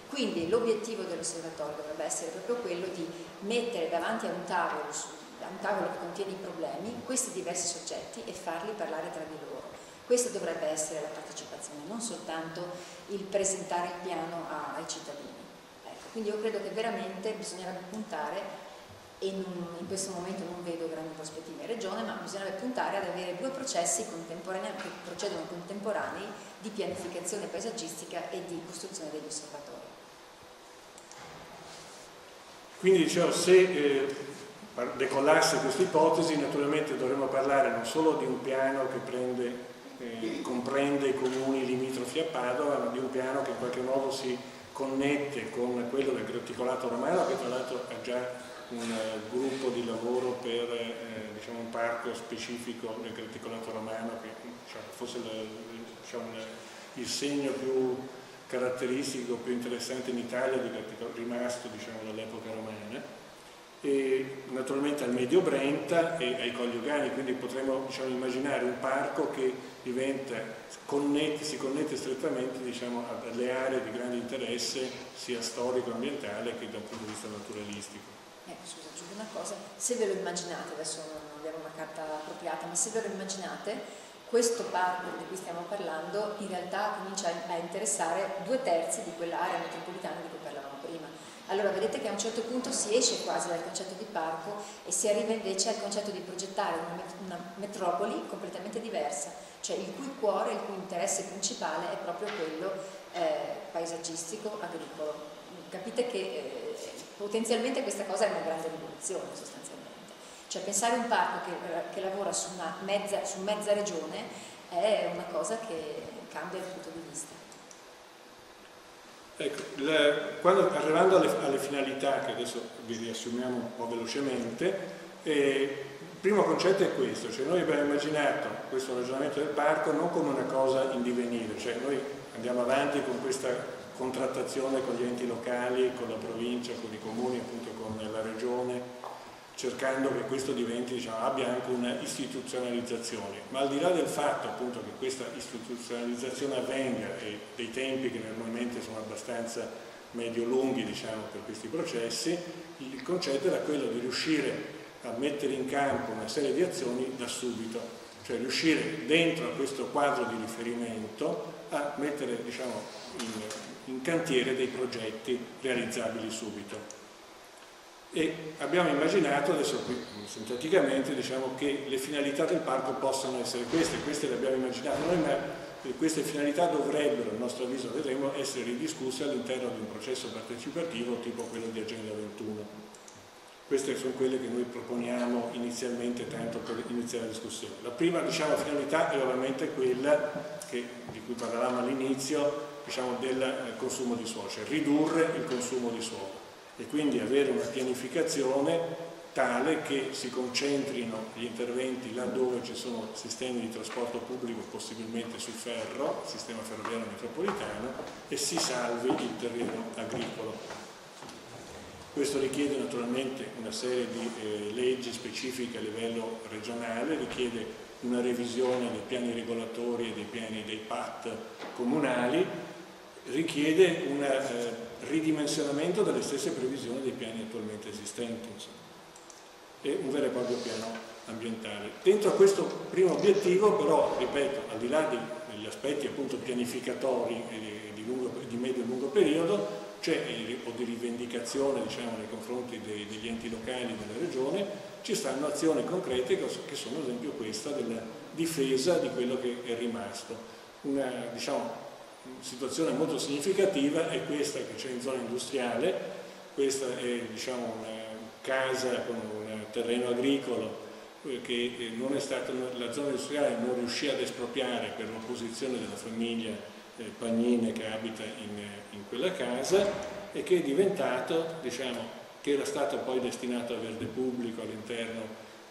Quindi l'obiettivo dell'osservatorio dovrebbe essere proprio quello di mettere davanti a un tavolo che contiene i problemi, questi diversi soggetti e farli parlare tra di loro. Questa dovrebbe essere la partecipazione, non soltanto il presentare il piano ai cittadini. Ecco, quindi io credo che veramente bisognerebbe puntare, e in questo momento non vedo grandi prospettive in regione, ma bisognerebbe puntare ad avere due processi che procedono contemporanei di pianificazione paesaggistica e di costruzione degli osservatori. Quindi dicevo, se decollasse questa ipotesi, naturalmente dovremmo parlare non solo di un piano che comprende i comuni limitrofi a Padova, ma di un piano che in qualche modo si connette con quello del Graticolato Romano, che tra l'altro ha già un gruppo di lavoro per diciamo, un parco specifico del Graticolato Romano, che forse il segno più caratteristico, più interessante in Italia rimasto diciamo, dall'epoca romana, e naturalmente al Medio Brenta e ai Colli Euganei, quindi potremmo diciamo, immaginare un parco che si connette strettamente diciamo, alle aree di grande interesse sia storico-ambientale che dal punto di vista naturalistico. Scusa, aggiungo una cosa, se ve lo immaginate, adesso non abbiamo una carta appropriata, ma se ve lo immaginate, questo parco di cui stiamo parlando in realtà comincia a interessare 2/3 di quell'area metropolitana di cui parlavamo prima. Allora vedete che a un certo punto si esce quasi dal concetto di parco e si arriva invece al concetto di progettare una metropoli completamente diversa, cioè il cui cuore, il cui interesse principale è proprio quello paesaggistico, agricolo. Capite che potenzialmente questa cosa è una grande rivoluzione sostanzialmente, cioè pensare a un parco che lavora su mezza regione è una cosa che cambia il punto di vista. Ecco, arrivando alle finalità, che adesso vi riassumiamo un po' velocemente, il primo concetto è questo, cioè noi abbiamo immaginato questo ragionamento del parco non come una cosa in divenire, cioè noi andiamo avanti con questa contrattazione con gli enti locali, con la provincia, con i comuni, appunto con la regione, cercando che questo diventi, diciamo, abbia anche una istituzionalizzazione, ma al di là del fatto appunto che questa istituzionalizzazione avvenga e dei tempi che normalmente sono abbastanza medio-lunghi diciamo, per questi processi, il concetto era quello di riuscire a mettere in campo una serie di azioni da subito, cioè riuscire dentro a questo quadro di riferimento a mettere diciamo, in cantiere dei progetti realizzabili subito. E abbiamo immaginato, adesso qui sinteticamente, diciamo, che le finalità del parco possano essere queste le abbiamo immaginate noi, ma queste finalità dovrebbero, a nostro avviso vedremo, essere ridiscusse all'interno di un processo partecipativo tipo quello di Agenda 21. Queste sono quelle che noi proponiamo inizialmente, tanto per iniziare la discussione. La prima diciamo, finalità è ovviamente quella di cui parlavamo all'inizio, diciamo, del consumo di suolo, cioè ridurre il consumo di suolo e quindi avere una pianificazione tale che si concentrino gli interventi laddove ci sono sistemi di trasporto pubblico, possibilmente sul ferro, il sistema ferroviario metropolitano, e si salvi il terreno agricolo. Questo richiede naturalmente una serie di leggi specifiche a livello regionale, richiede una revisione dei piani regolatori e dei piani dei PAT comunali, richiede un ridimensionamento delle stesse previsioni dei piani attualmente esistenti, insomma, e un vero e proprio piano ambientale. Dentro a questo primo obiettivo però, ripeto, al di là degli aspetti appunto pianificatori di medio e lungo periodo, o di rivendicazione, diciamo, nei confronti degli enti locali della regione, ci stanno azioni concrete che sono ad esempio questa della difesa di quello che è rimasto. Una, diciamo, situazione molto significativa è questa che c'è in zona industriale. Questa è, diciamo, una casa con un terreno agricolo che non è stato, la zona industriale non riuscì ad espropriare per l'opposizione della famiglia Pagnine che abita in quella casa, e che è diventato, diciamo, che era stato poi destinato a verde pubblico all'interno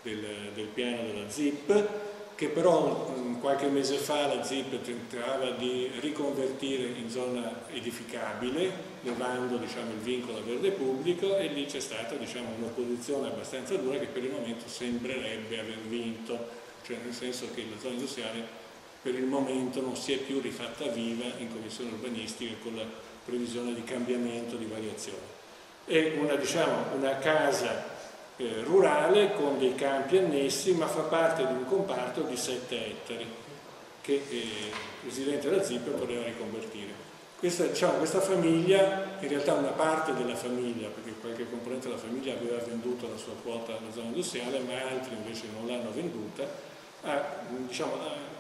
del piano della ZIP, che però qualche mese fa la ZIP tentava di riconvertire in zona edificabile, levando, diciamo, il vincolo a verde pubblico, e lì c'è stata, diciamo, un'opposizione abbastanza dura che per il momento sembrerebbe aver vinto, cioè nel senso che la zona industriale per il momento non si è più rifatta viva in commissione urbanistica con la previsione di cambiamento, di variazione. È una, diciamo, una casa rurale con dei campi annessi, ma fa parte di un comparto di 7 ettari che il presidente della ZIP voleva riconvertire. Questa famiglia, in realtà una parte della famiglia, perché qualche componente della famiglia aveva venduto la sua quota alla zona industriale, ma altri invece non l'hanno venduta, ha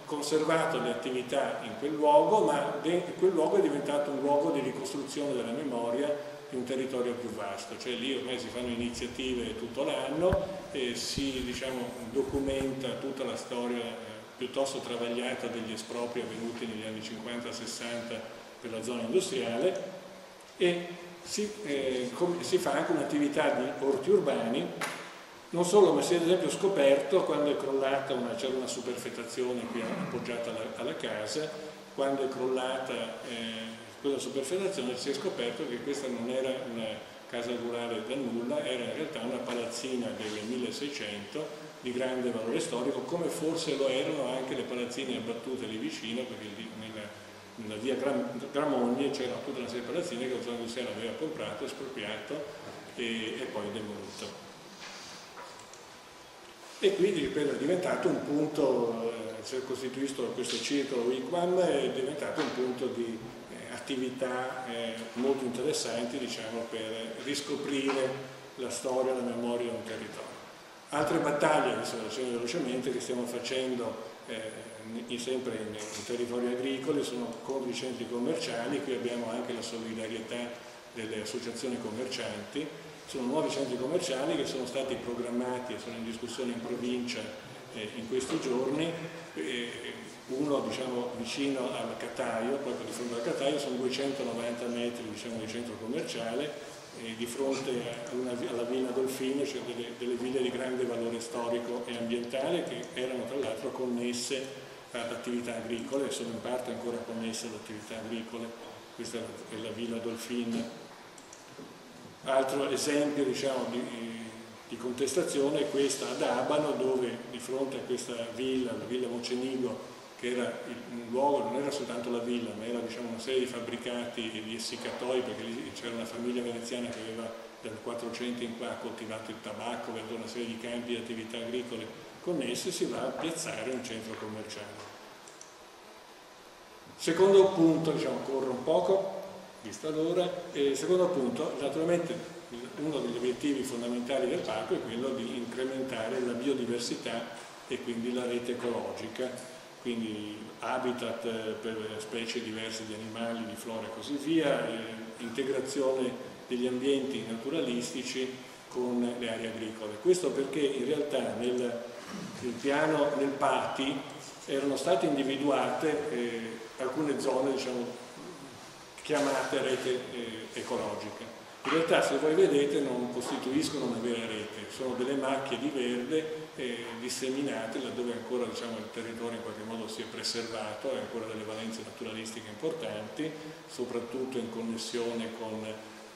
conservato le attività in quel luogo, ma quel luogo è diventato un luogo di ricostruzione della memoria di un territorio più vasto, cioè lì ormai si fanno iniziative tutto l'anno e si, diciamo, documenta tutta la storia piuttosto travagliata degli espropri avvenuti negli anni 50-60 per la zona industriale, e si fa anche un'attività di orti urbani. Non solo, ma si è ad esempio scoperto, quando è crollata c'era una superfettazione qui appoggiata alla casa, quando è crollata quella superfettazione si è scoperto che questa non era una casa rurale da nulla, era in realtà una palazzina del 1600 di grande valore storico, come forse lo erano anche le palazzine abbattute lì vicino, perché lì nella via Gramogni c'era tutta una serie di palazzine che la zona industriale aveva comprato, espropriato e poi demolito. E quindi, ripeto, è diventato un punto, si è costituito questo circolo WICMAM, è diventato un punto di attività molto interessanti, diciamo, per riscoprire la storia e la memoria di un territorio. Altre battaglie, adesso lo accenno velocemente, che stiamo facendo sempre in territori agricoli sono contro i centri commerciali. Qui abbiamo anche la solidarietà delle associazioni commercianti. Sono nuovi centri commerciali che sono stati programmati e sono in discussione in provincia in questi giorni. Uno, diciamo, vicino al Cataio, proprio di fronte al Cataio, sono 290 metri, diciamo, di centro commerciale, di fronte alla Villa Dolfino, cioè delle ville di grande valore storico e ambientale che erano tra l'altro connesse ad attività agricole e sono in parte ancora connesse ad attività agricole. Questa è la Villa Dolfino. Altro esempio, diciamo, di contestazione è questa ad Abano, dove di fronte a questa villa, la Villa Mocenigo, che era un luogo, non era soltanto la villa, ma era, diciamo, una serie di fabbricati e di essiccatoi, perché lì c'era una famiglia veneziana che aveva dal 400 in qua coltivato il tabacco, aveva una serie di campi e attività agricole connesse, si va a piazzare un centro commerciale. Secondo punto, diciamo, corro un poco, vista l'ora. Secondo punto, naturalmente uno degli obiettivi fondamentali del parco è quello di incrementare la biodiversità e quindi la rete ecologica, quindi habitat per specie diverse di animali, di flora e così via, integrazione degli ambienti naturalistici con le aree agricole. Questo perché in realtà nel PATI erano state individuate alcune zone, diciamo, chiamate rete ecologica. In realtà, se voi vedete, non costituiscono una vera rete, sono delle macchie di verde disseminate laddove ancora, diciamo, il territorio in qualche modo si è preservato, ha ancora delle valenze naturalistiche importanti, soprattutto in connessione con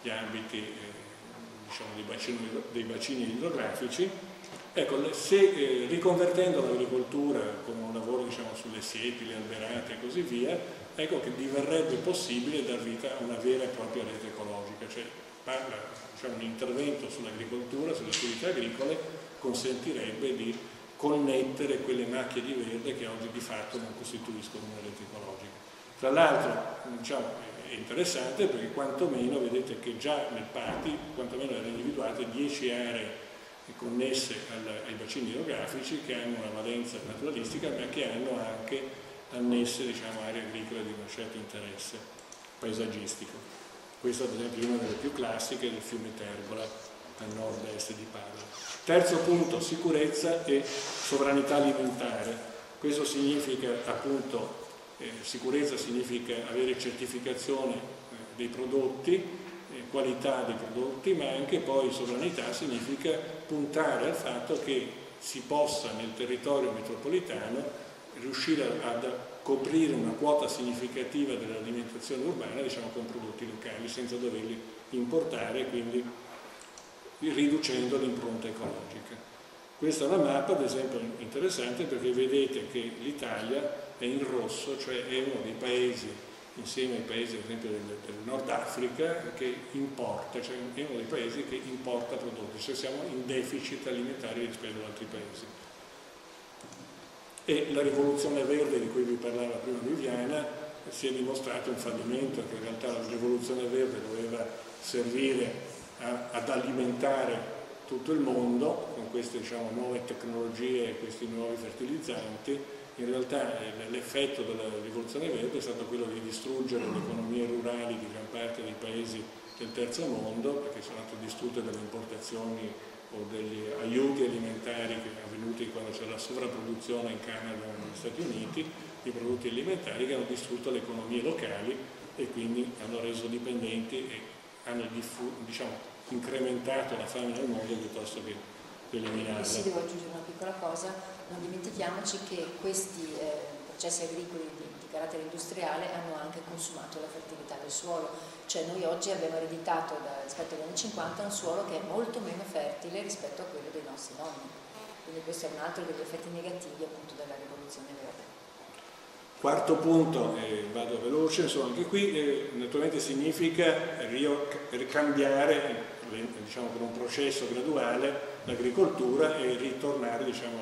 gli ambiti diciamo, dei bacini idrografici. Ecco, se riconvertendo l'agricoltura con un lavoro, diciamo, sulle siepi, le alberate e così via, ecco che diverrebbe possibile dar vita a una vera e propria rete ecologica, cioè un intervento sull'agricoltura, sulle attività agricole, consentirebbe di connettere quelle macchie di verde che oggi di fatto non costituiscono una rete ecologica. Tra l'altro, diciamo, è interessante perché quantomeno vedete che già nel PATI quantomeno erano individuate 10 aree connesse ai bacini idrografici che hanno una valenza naturalistica ma che hanno anche annesse, diciamo, aree agricole di un certo interesse paesaggistico. Questa ad esempio è una delle più classiche del fiume Terbola a nord-est di Padova. Terzo punto, sicurezza e sovranità alimentare. Questo significa appunto, sicurezza significa avere certificazione dei prodotti, qualità dei prodotti, ma anche poi sovranità significa puntare al fatto che si possa nel territorio metropolitano riuscire ad coprire una quota significativa dell'alimentazione urbana, diciamo, con prodotti locali senza doverli importare, quindi riducendo l'impronta ecologica. Questa è una mappa, ad esempio, interessante perché vedete che l'Italia è in rosso, cioè è uno dei paesi, insieme ai paesi ad esempio del Nord Africa, che importa, cioè è uno dei paesi che importa prodotti, cioè siamo in deficit alimentare rispetto ad altri paesi. E la rivoluzione verde di cui vi parlava prima Viviana si è dimostrato un fallimento, che in realtà la rivoluzione verde doveva servire ad alimentare tutto il mondo con queste, diciamo, nuove tecnologie e questi nuovi fertilizzanti. In realtà l'effetto della rivoluzione verde è stato quello di distruggere le economie rurali di gran parte dei paesi del terzo mondo, perché sono state distrutte dalle importazioni o degli aiuti alimentari che sono avvenuti quando c'era la sovrapproduzione in Canada e negli Stati Uniti di prodotti alimentari, che hanno distrutto le economie locali e quindi hanno reso dipendenti e hanno, diciamo, incrementato la fame nel mondo piuttosto che eliminarla. Sì, devo aggiungere una piccola cosa, non dimentichiamoci che questi processi agricoli di carattere industriale hanno anche consumato la fertilità del suolo, cioè noi oggi abbiamo ereditato rispetto agli anni 50 un suolo che è molto meno fertile rispetto a quello dei nostri nonni, quindi questo è un altro degli effetti negativi appunto della rivoluzione verde. Quarto punto, vado veloce, insomma, anche qui naturalmente significa ricambiare, diciamo, con un processo graduale l'agricoltura e ritornare, diciamo,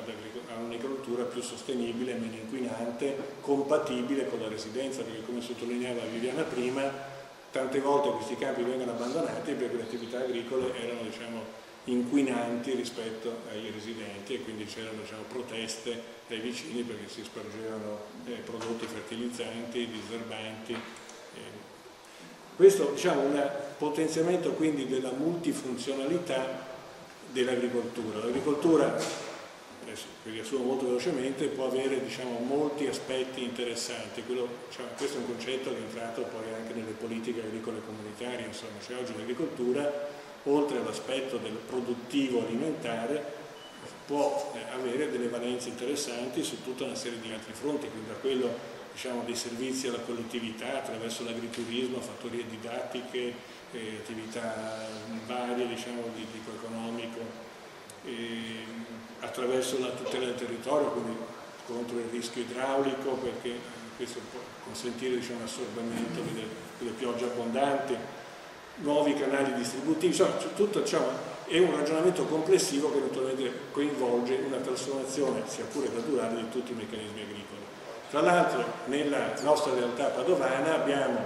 a un'agricoltura più sostenibile, meno inquinante, compatibile con la residenza, perché come sottolineava Viviana prima, tante volte questi campi vengono abbandonati perché le attività agricole erano, diciamo, inquinanti rispetto ai residenti e quindi c'erano, diciamo, proteste dai vicini perché si spargevano prodotti fertilizzanti, diserbanti. Questo, diciamo, un potenziamento quindi della multifunzionalità dell'agricoltura. L'agricoltura, adesso vi riassumo molto velocemente, può avere, diciamo, molti aspetti interessanti. Diciamo, questo è un concetto che è entrato poi anche nelle politiche agricole comunitarie, insomma, cioè oggi l'agricoltura, oltre all'aspetto del produttivo alimentare, può avere delle valenze interessanti su tutta una serie di altri fronti, quindi da quello, diciamo, dei servizi alla collettività attraverso l'agriturismo, fattorie didattiche, attività varie, diciamo, di tipo economico, attraverso la tutela del territorio, quindi contro il rischio idraulico, perché questo può consentire, diciamo, l'assorbimento delle piogge abbondanti, nuovi canali distributivi, insomma, tutto, diciamo, è un ragionamento complessivo che naturalmente coinvolge una trasformazione, sia pure graduale, di tutti i meccanismi agricoli. Tra l'altro nella nostra realtà padovana abbiamo,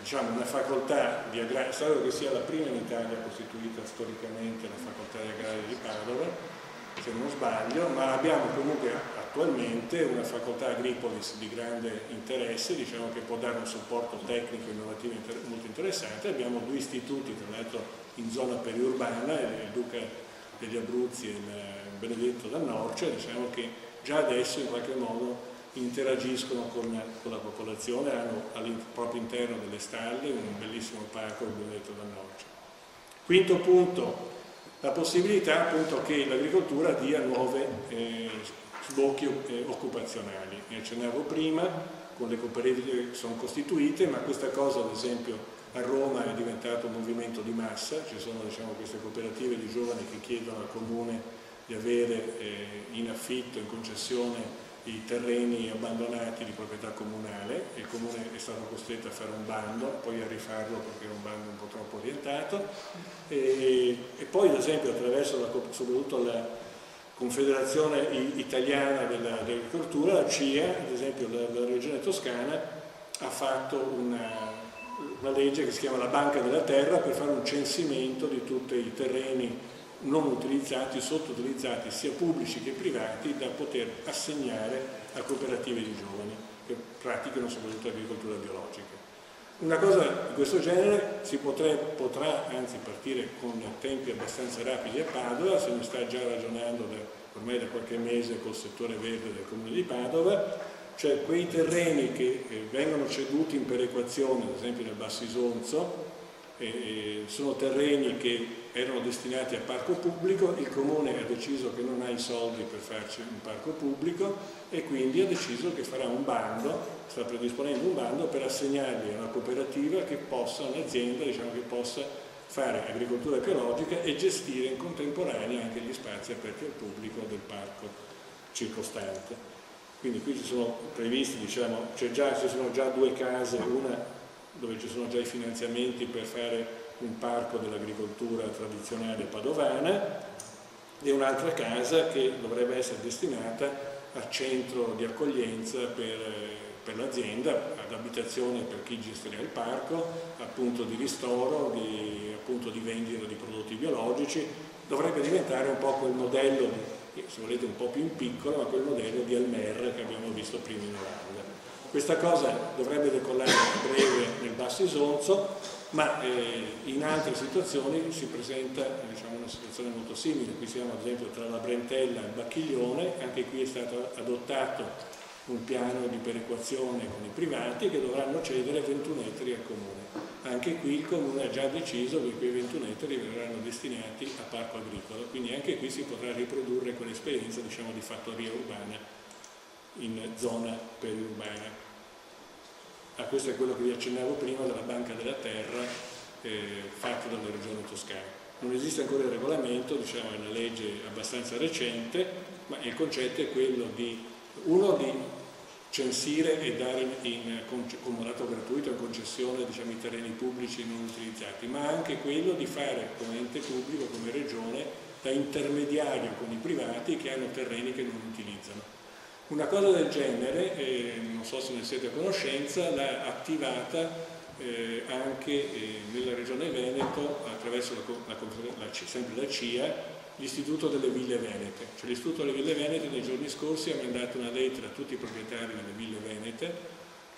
diciamo, una facoltà di agraria, spero che sia la prima in Italia costituita storicamente la facoltà di agraria di Padova, se non sbaglio, ma abbiamo comunque attualmente una facoltà agripolis di grande interesse, diciamo, che può dare un supporto tecnico e innovativo molto interessante. Abbiamo due istituti, tra l'altro in zona periurbana, il Duca degli Abruzzi e il Benedetto da Norcia, diciamo, che già adesso in qualche modo interagiscono con la popolazione, hanno al proprio interno delle stalle, un bellissimo parco, il Benedetto da Norcia. Quinto punto, la possibilità appunto che l'agricoltura dia nuove sbocchi occupazionali. Ne accennavo prima, con le cooperative che sono costituite, ma questa cosa ad esempio a Roma è diventato un movimento di massa, ci sono queste cooperative di giovani che chiedono al comune di avere in affitto, in concessione, i terreni abbandonati di proprietà comunale, e il comune è stato costretto a fare un bando, poi a rifarlo perché era un bando un po' troppo orientato, e poi ad esempio attraverso soprattutto la Confederazione Italiana dell'Agricoltura, la CIA, ad esempio la Regione Toscana ha fatto una legge che si chiama la Banca della Terra per fare un censimento di tutti i terreni non utilizzati, sottoutilizzati, sia pubblici che privati, da poter assegnare a cooperative di giovani che praticano soprattutto agricoltura biologica. Una cosa di questo genere potrà anzi partire con tempi abbastanza rapidi a Padova, se ne sta già ragionando ormai da qualche mese col settore verde del comune di Padova, cioè quei terreni che vengono ceduti in perequazione, ad esempio nel Bassisonzo, sono terreni che erano destinati a parco pubblico, il comune ha deciso che non ha i soldi per farci un parco pubblico e quindi ha deciso che farà un bando, sta predisponendo un bando per assegnarli a una cooperativa che possa, un'azienda che possa fare agricoltura biologica e gestire in contemporanea anche gli spazi aperti al pubblico del parco circostante. Quindi qui ci sono previsti, ci sono già 2 case, una dove ci sono già i finanziamenti per fare un parco dell'agricoltura tradizionale padovana, e un'altra casa che dovrebbe essere destinata a centro di accoglienza per l'azienda, ad abitazione per chi gestirà il parco, appunto di ristoro, di vendita di prodotti biologici. Dovrebbe diventare un po' quel modello, se volete un po' più in piccolo, ma quel modello di Almer che abbiamo visto prima in Olanda. Questa cosa dovrebbe decollare a breve nel Bassisonzo, ma in altre situazioni si presenta una situazione molto simile. Qui siamo ad esempio tra la Brentella e il Bacchiglione, anche qui è stato adottato un piano di perequazione con i privati che dovranno cedere 21 ettari al comune. Anche qui il comune ha già deciso che quei 21 ettari verranno destinati a parco agricolo, quindi anche qui si potrà riprodurre quell'esperienza di fattoria urbana in zona periurbana. Questo è quello che vi accennavo prima della Banca della Terra fatta dalla Regione Toscana. Non esiste ancora il regolamento, è una legge abbastanza recente, ma il concetto è quello di censire e dare in comodato gratuito in concessione i terreni pubblici non utilizzati, ma anche quello di fare come ente pubblico, come regione, da intermediario con i privati che hanno terreni che non utilizzano. Una cosa del genere, non so se ne siete a conoscenza, l'ha attivata anche nella Regione Veneto attraverso sempre la CIA, l'Istituto delle Ville Venete. L'Istituto delle Ville Venete nei giorni scorsi ha mandato una lettera a tutti i proprietari delle ville venete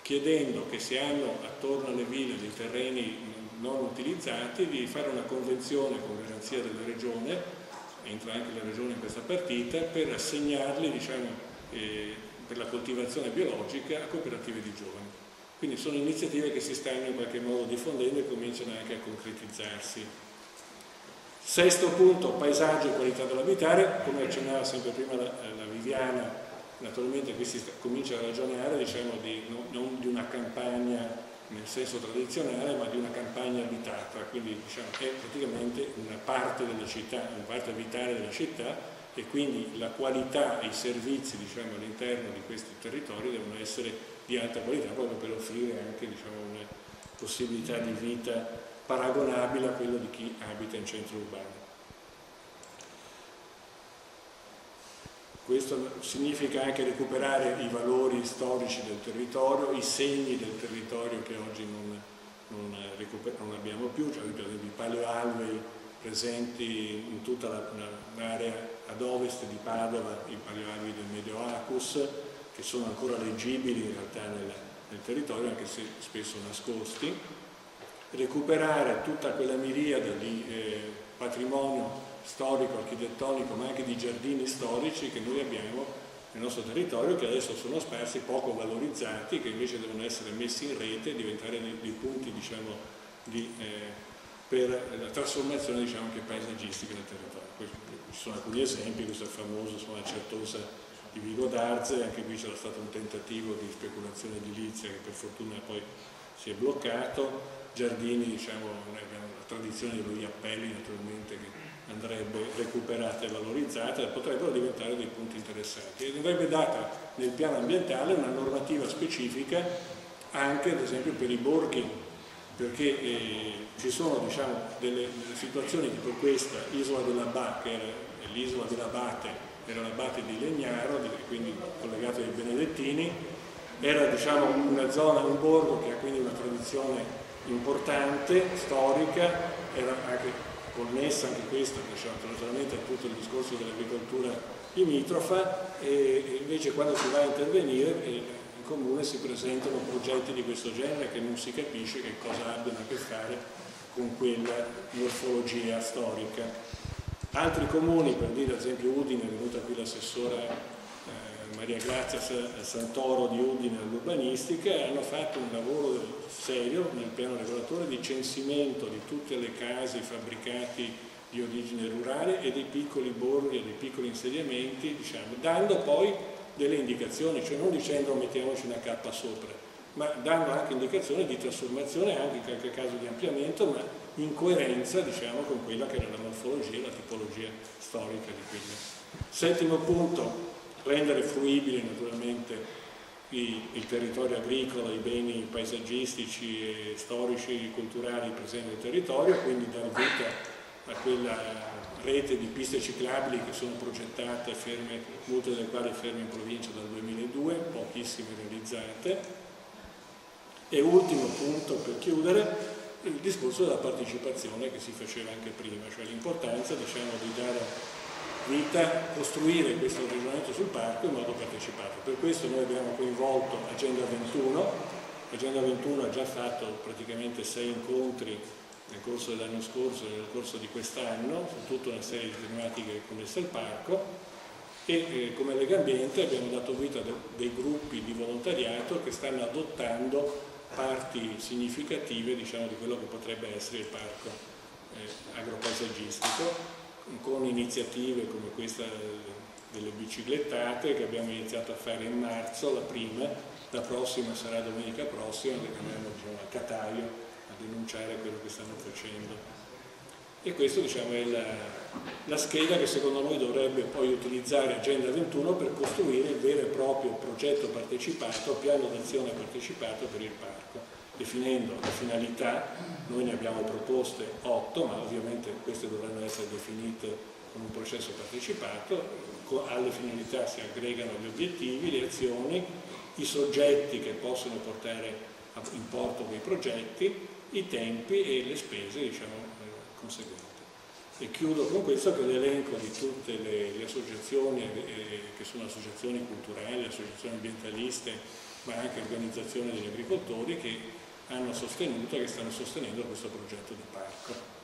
chiedendo che se hanno attorno alle ville dei terreni non utilizzati di fare una convenzione con garanzia della Regione, entra anche la Regione in questa partita, per assegnarli per la coltivazione biologica a cooperative di giovani. Quindi sono iniziative che si stanno in qualche modo diffondendo e cominciano anche a concretizzarsi. Sesto punto, paesaggio e qualità dell'abitare. Come accennava sempre prima la Viviana, naturalmente qui si comincia a ragionare non di una campagna nel senso tradizionale, ma di una campagna abitata, quindi è praticamente una parte della città, una parte abitare della città, e quindi la qualità e i servizi all'interno di questi territori devono essere di alta qualità proprio per offrire anche una possibilità di vita paragonabile a quello di chi abita in centro urbano. Questo significa anche recuperare i valori storici del territorio, i segni del territorio che oggi non abbiamo più, ad esempio i paleoalvei presenti in tutta l'area ad ovest di Padova, i paleoalvei del Medio Acus, che sono ancora leggibili in realtà nel territorio, anche se spesso nascosti. Recuperare tutta quella miriade di patrimonio storico, architettonico, ma anche di giardini storici che noi abbiamo nel nostro territorio, che adesso sono sparsi, poco valorizzati, che invece devono essere messi in rete e diventare dei punti per la trasformazione anche paesaggistica del territorio. Ci sono alcuni esempi, questo è famoso, sono la Certosa di Vigo d'Arze, anche qui c'era stato un tentativo di speculazione edilizia che per fortuna poi si è bloccato. Giardini, diciamo, noi abbiamo la tradizione degli appelli naturalmente che andrebbe recuperata e valorizzata, potrebbero diventare dei punti interessanti. E andrebbe data nel piano ambientale una normativa specifica anche ad esempio per i borghi, perché ci sono, diciamo, delle situazioni tipo questa, Isola dell'Abate, che era l'isola dell'Abate, era l'Abate di Legnaro, quindi collegato ai Benedettini, era, diciamo, una zona, un borgo che ha quindi una tradizione importante, storica, era anche connessa anche questa, diciamo, naturalmente a tutto il discorso dell'agricoltura limitrofa, e invece quando si va a intervenire in comune si presentano progetti di questo genere che non si capisce che cosa abbiano a che fare con quella morfologia storica. Altri comuni, per dire ad esempio Udine, è venuta qui l'assessora Maria Grazia Santoro di Udine all'urbanistica, hanno fatto un lavoro serio nel piano regolatore di censimento di tutte le case, i fabbricati di origine rurale e dei piccoli borghi e dei piccoli insediamenti, diciamo, dando poi delle indicazioni, cioè non dicendo mettiamoci una cappa sopra, ma dando anche indicazioni di trasformazione, anche in qualche caso di ampliamento, ma in coerenza, diciamo, con quella che era la morfologia e la tipologia storica di quella. Settimo punto, rendere fruibile naturalmente il territorio agricolo, i beni paesaggistici e storici e culturali presenti nel territorio, quindi dare vita a quella rete di piste ciclabili che sono progettate, ferme, molte delle quali ferme in provincia dal 2002, pochissime realizzate. E ultimo punto per chiudere, il discorso della partecipazione che si faceva anche prima, cioè l'importanza, diciamo, di dare vita, costruire questo ragionamento sul parco in modo partecipato. Per questo noi abbiamo coinvolto Agenda 21. Agenda 21 ha già fatto praticamente 6 incontri nel corso dell'anno scorso e nel corso di quest'anno su tutta una serie di tematiche connesse al parco, e come Legambiente abbiamo dato vita a dei gruppi di volontariato che stanno adottando parti significative, diciamo, di quello che potrebbe essere il parco agropaesaggistico, con iniziative come questa delle biciclettate che abbiamo iniziato a fare in marzo, la prima, la prossima sarà domenica prossima, che andremo, diciamo, a Cataio a denunciare quello che stanno facendo. E questo, diciamo, è la scheda che secondo noi dovrebbe poi utilizzare Agenda 21 per costruire il vero e proprio progetto partecipato, piano d'azione partecipato per il parco, definendo le finalità. Noi ne abbiamo proposte 8, ma ovviamente queste dovranno essere definite con un processo partecipato. Alle finalità si aggregano gli obiettivi, le azioni, i soggetti che possono portare in porto quei progetti, i tempi e le spese, diciamo, conseguenti. E chiudo con questo, che l'elenco di tutte le associazioni, che sono associazioni culturali, associazioni ambientaliste, ma anche organizzazioni degli agricoltori che hanno sostenuto e che stanno sostenendo questo progetto di parco.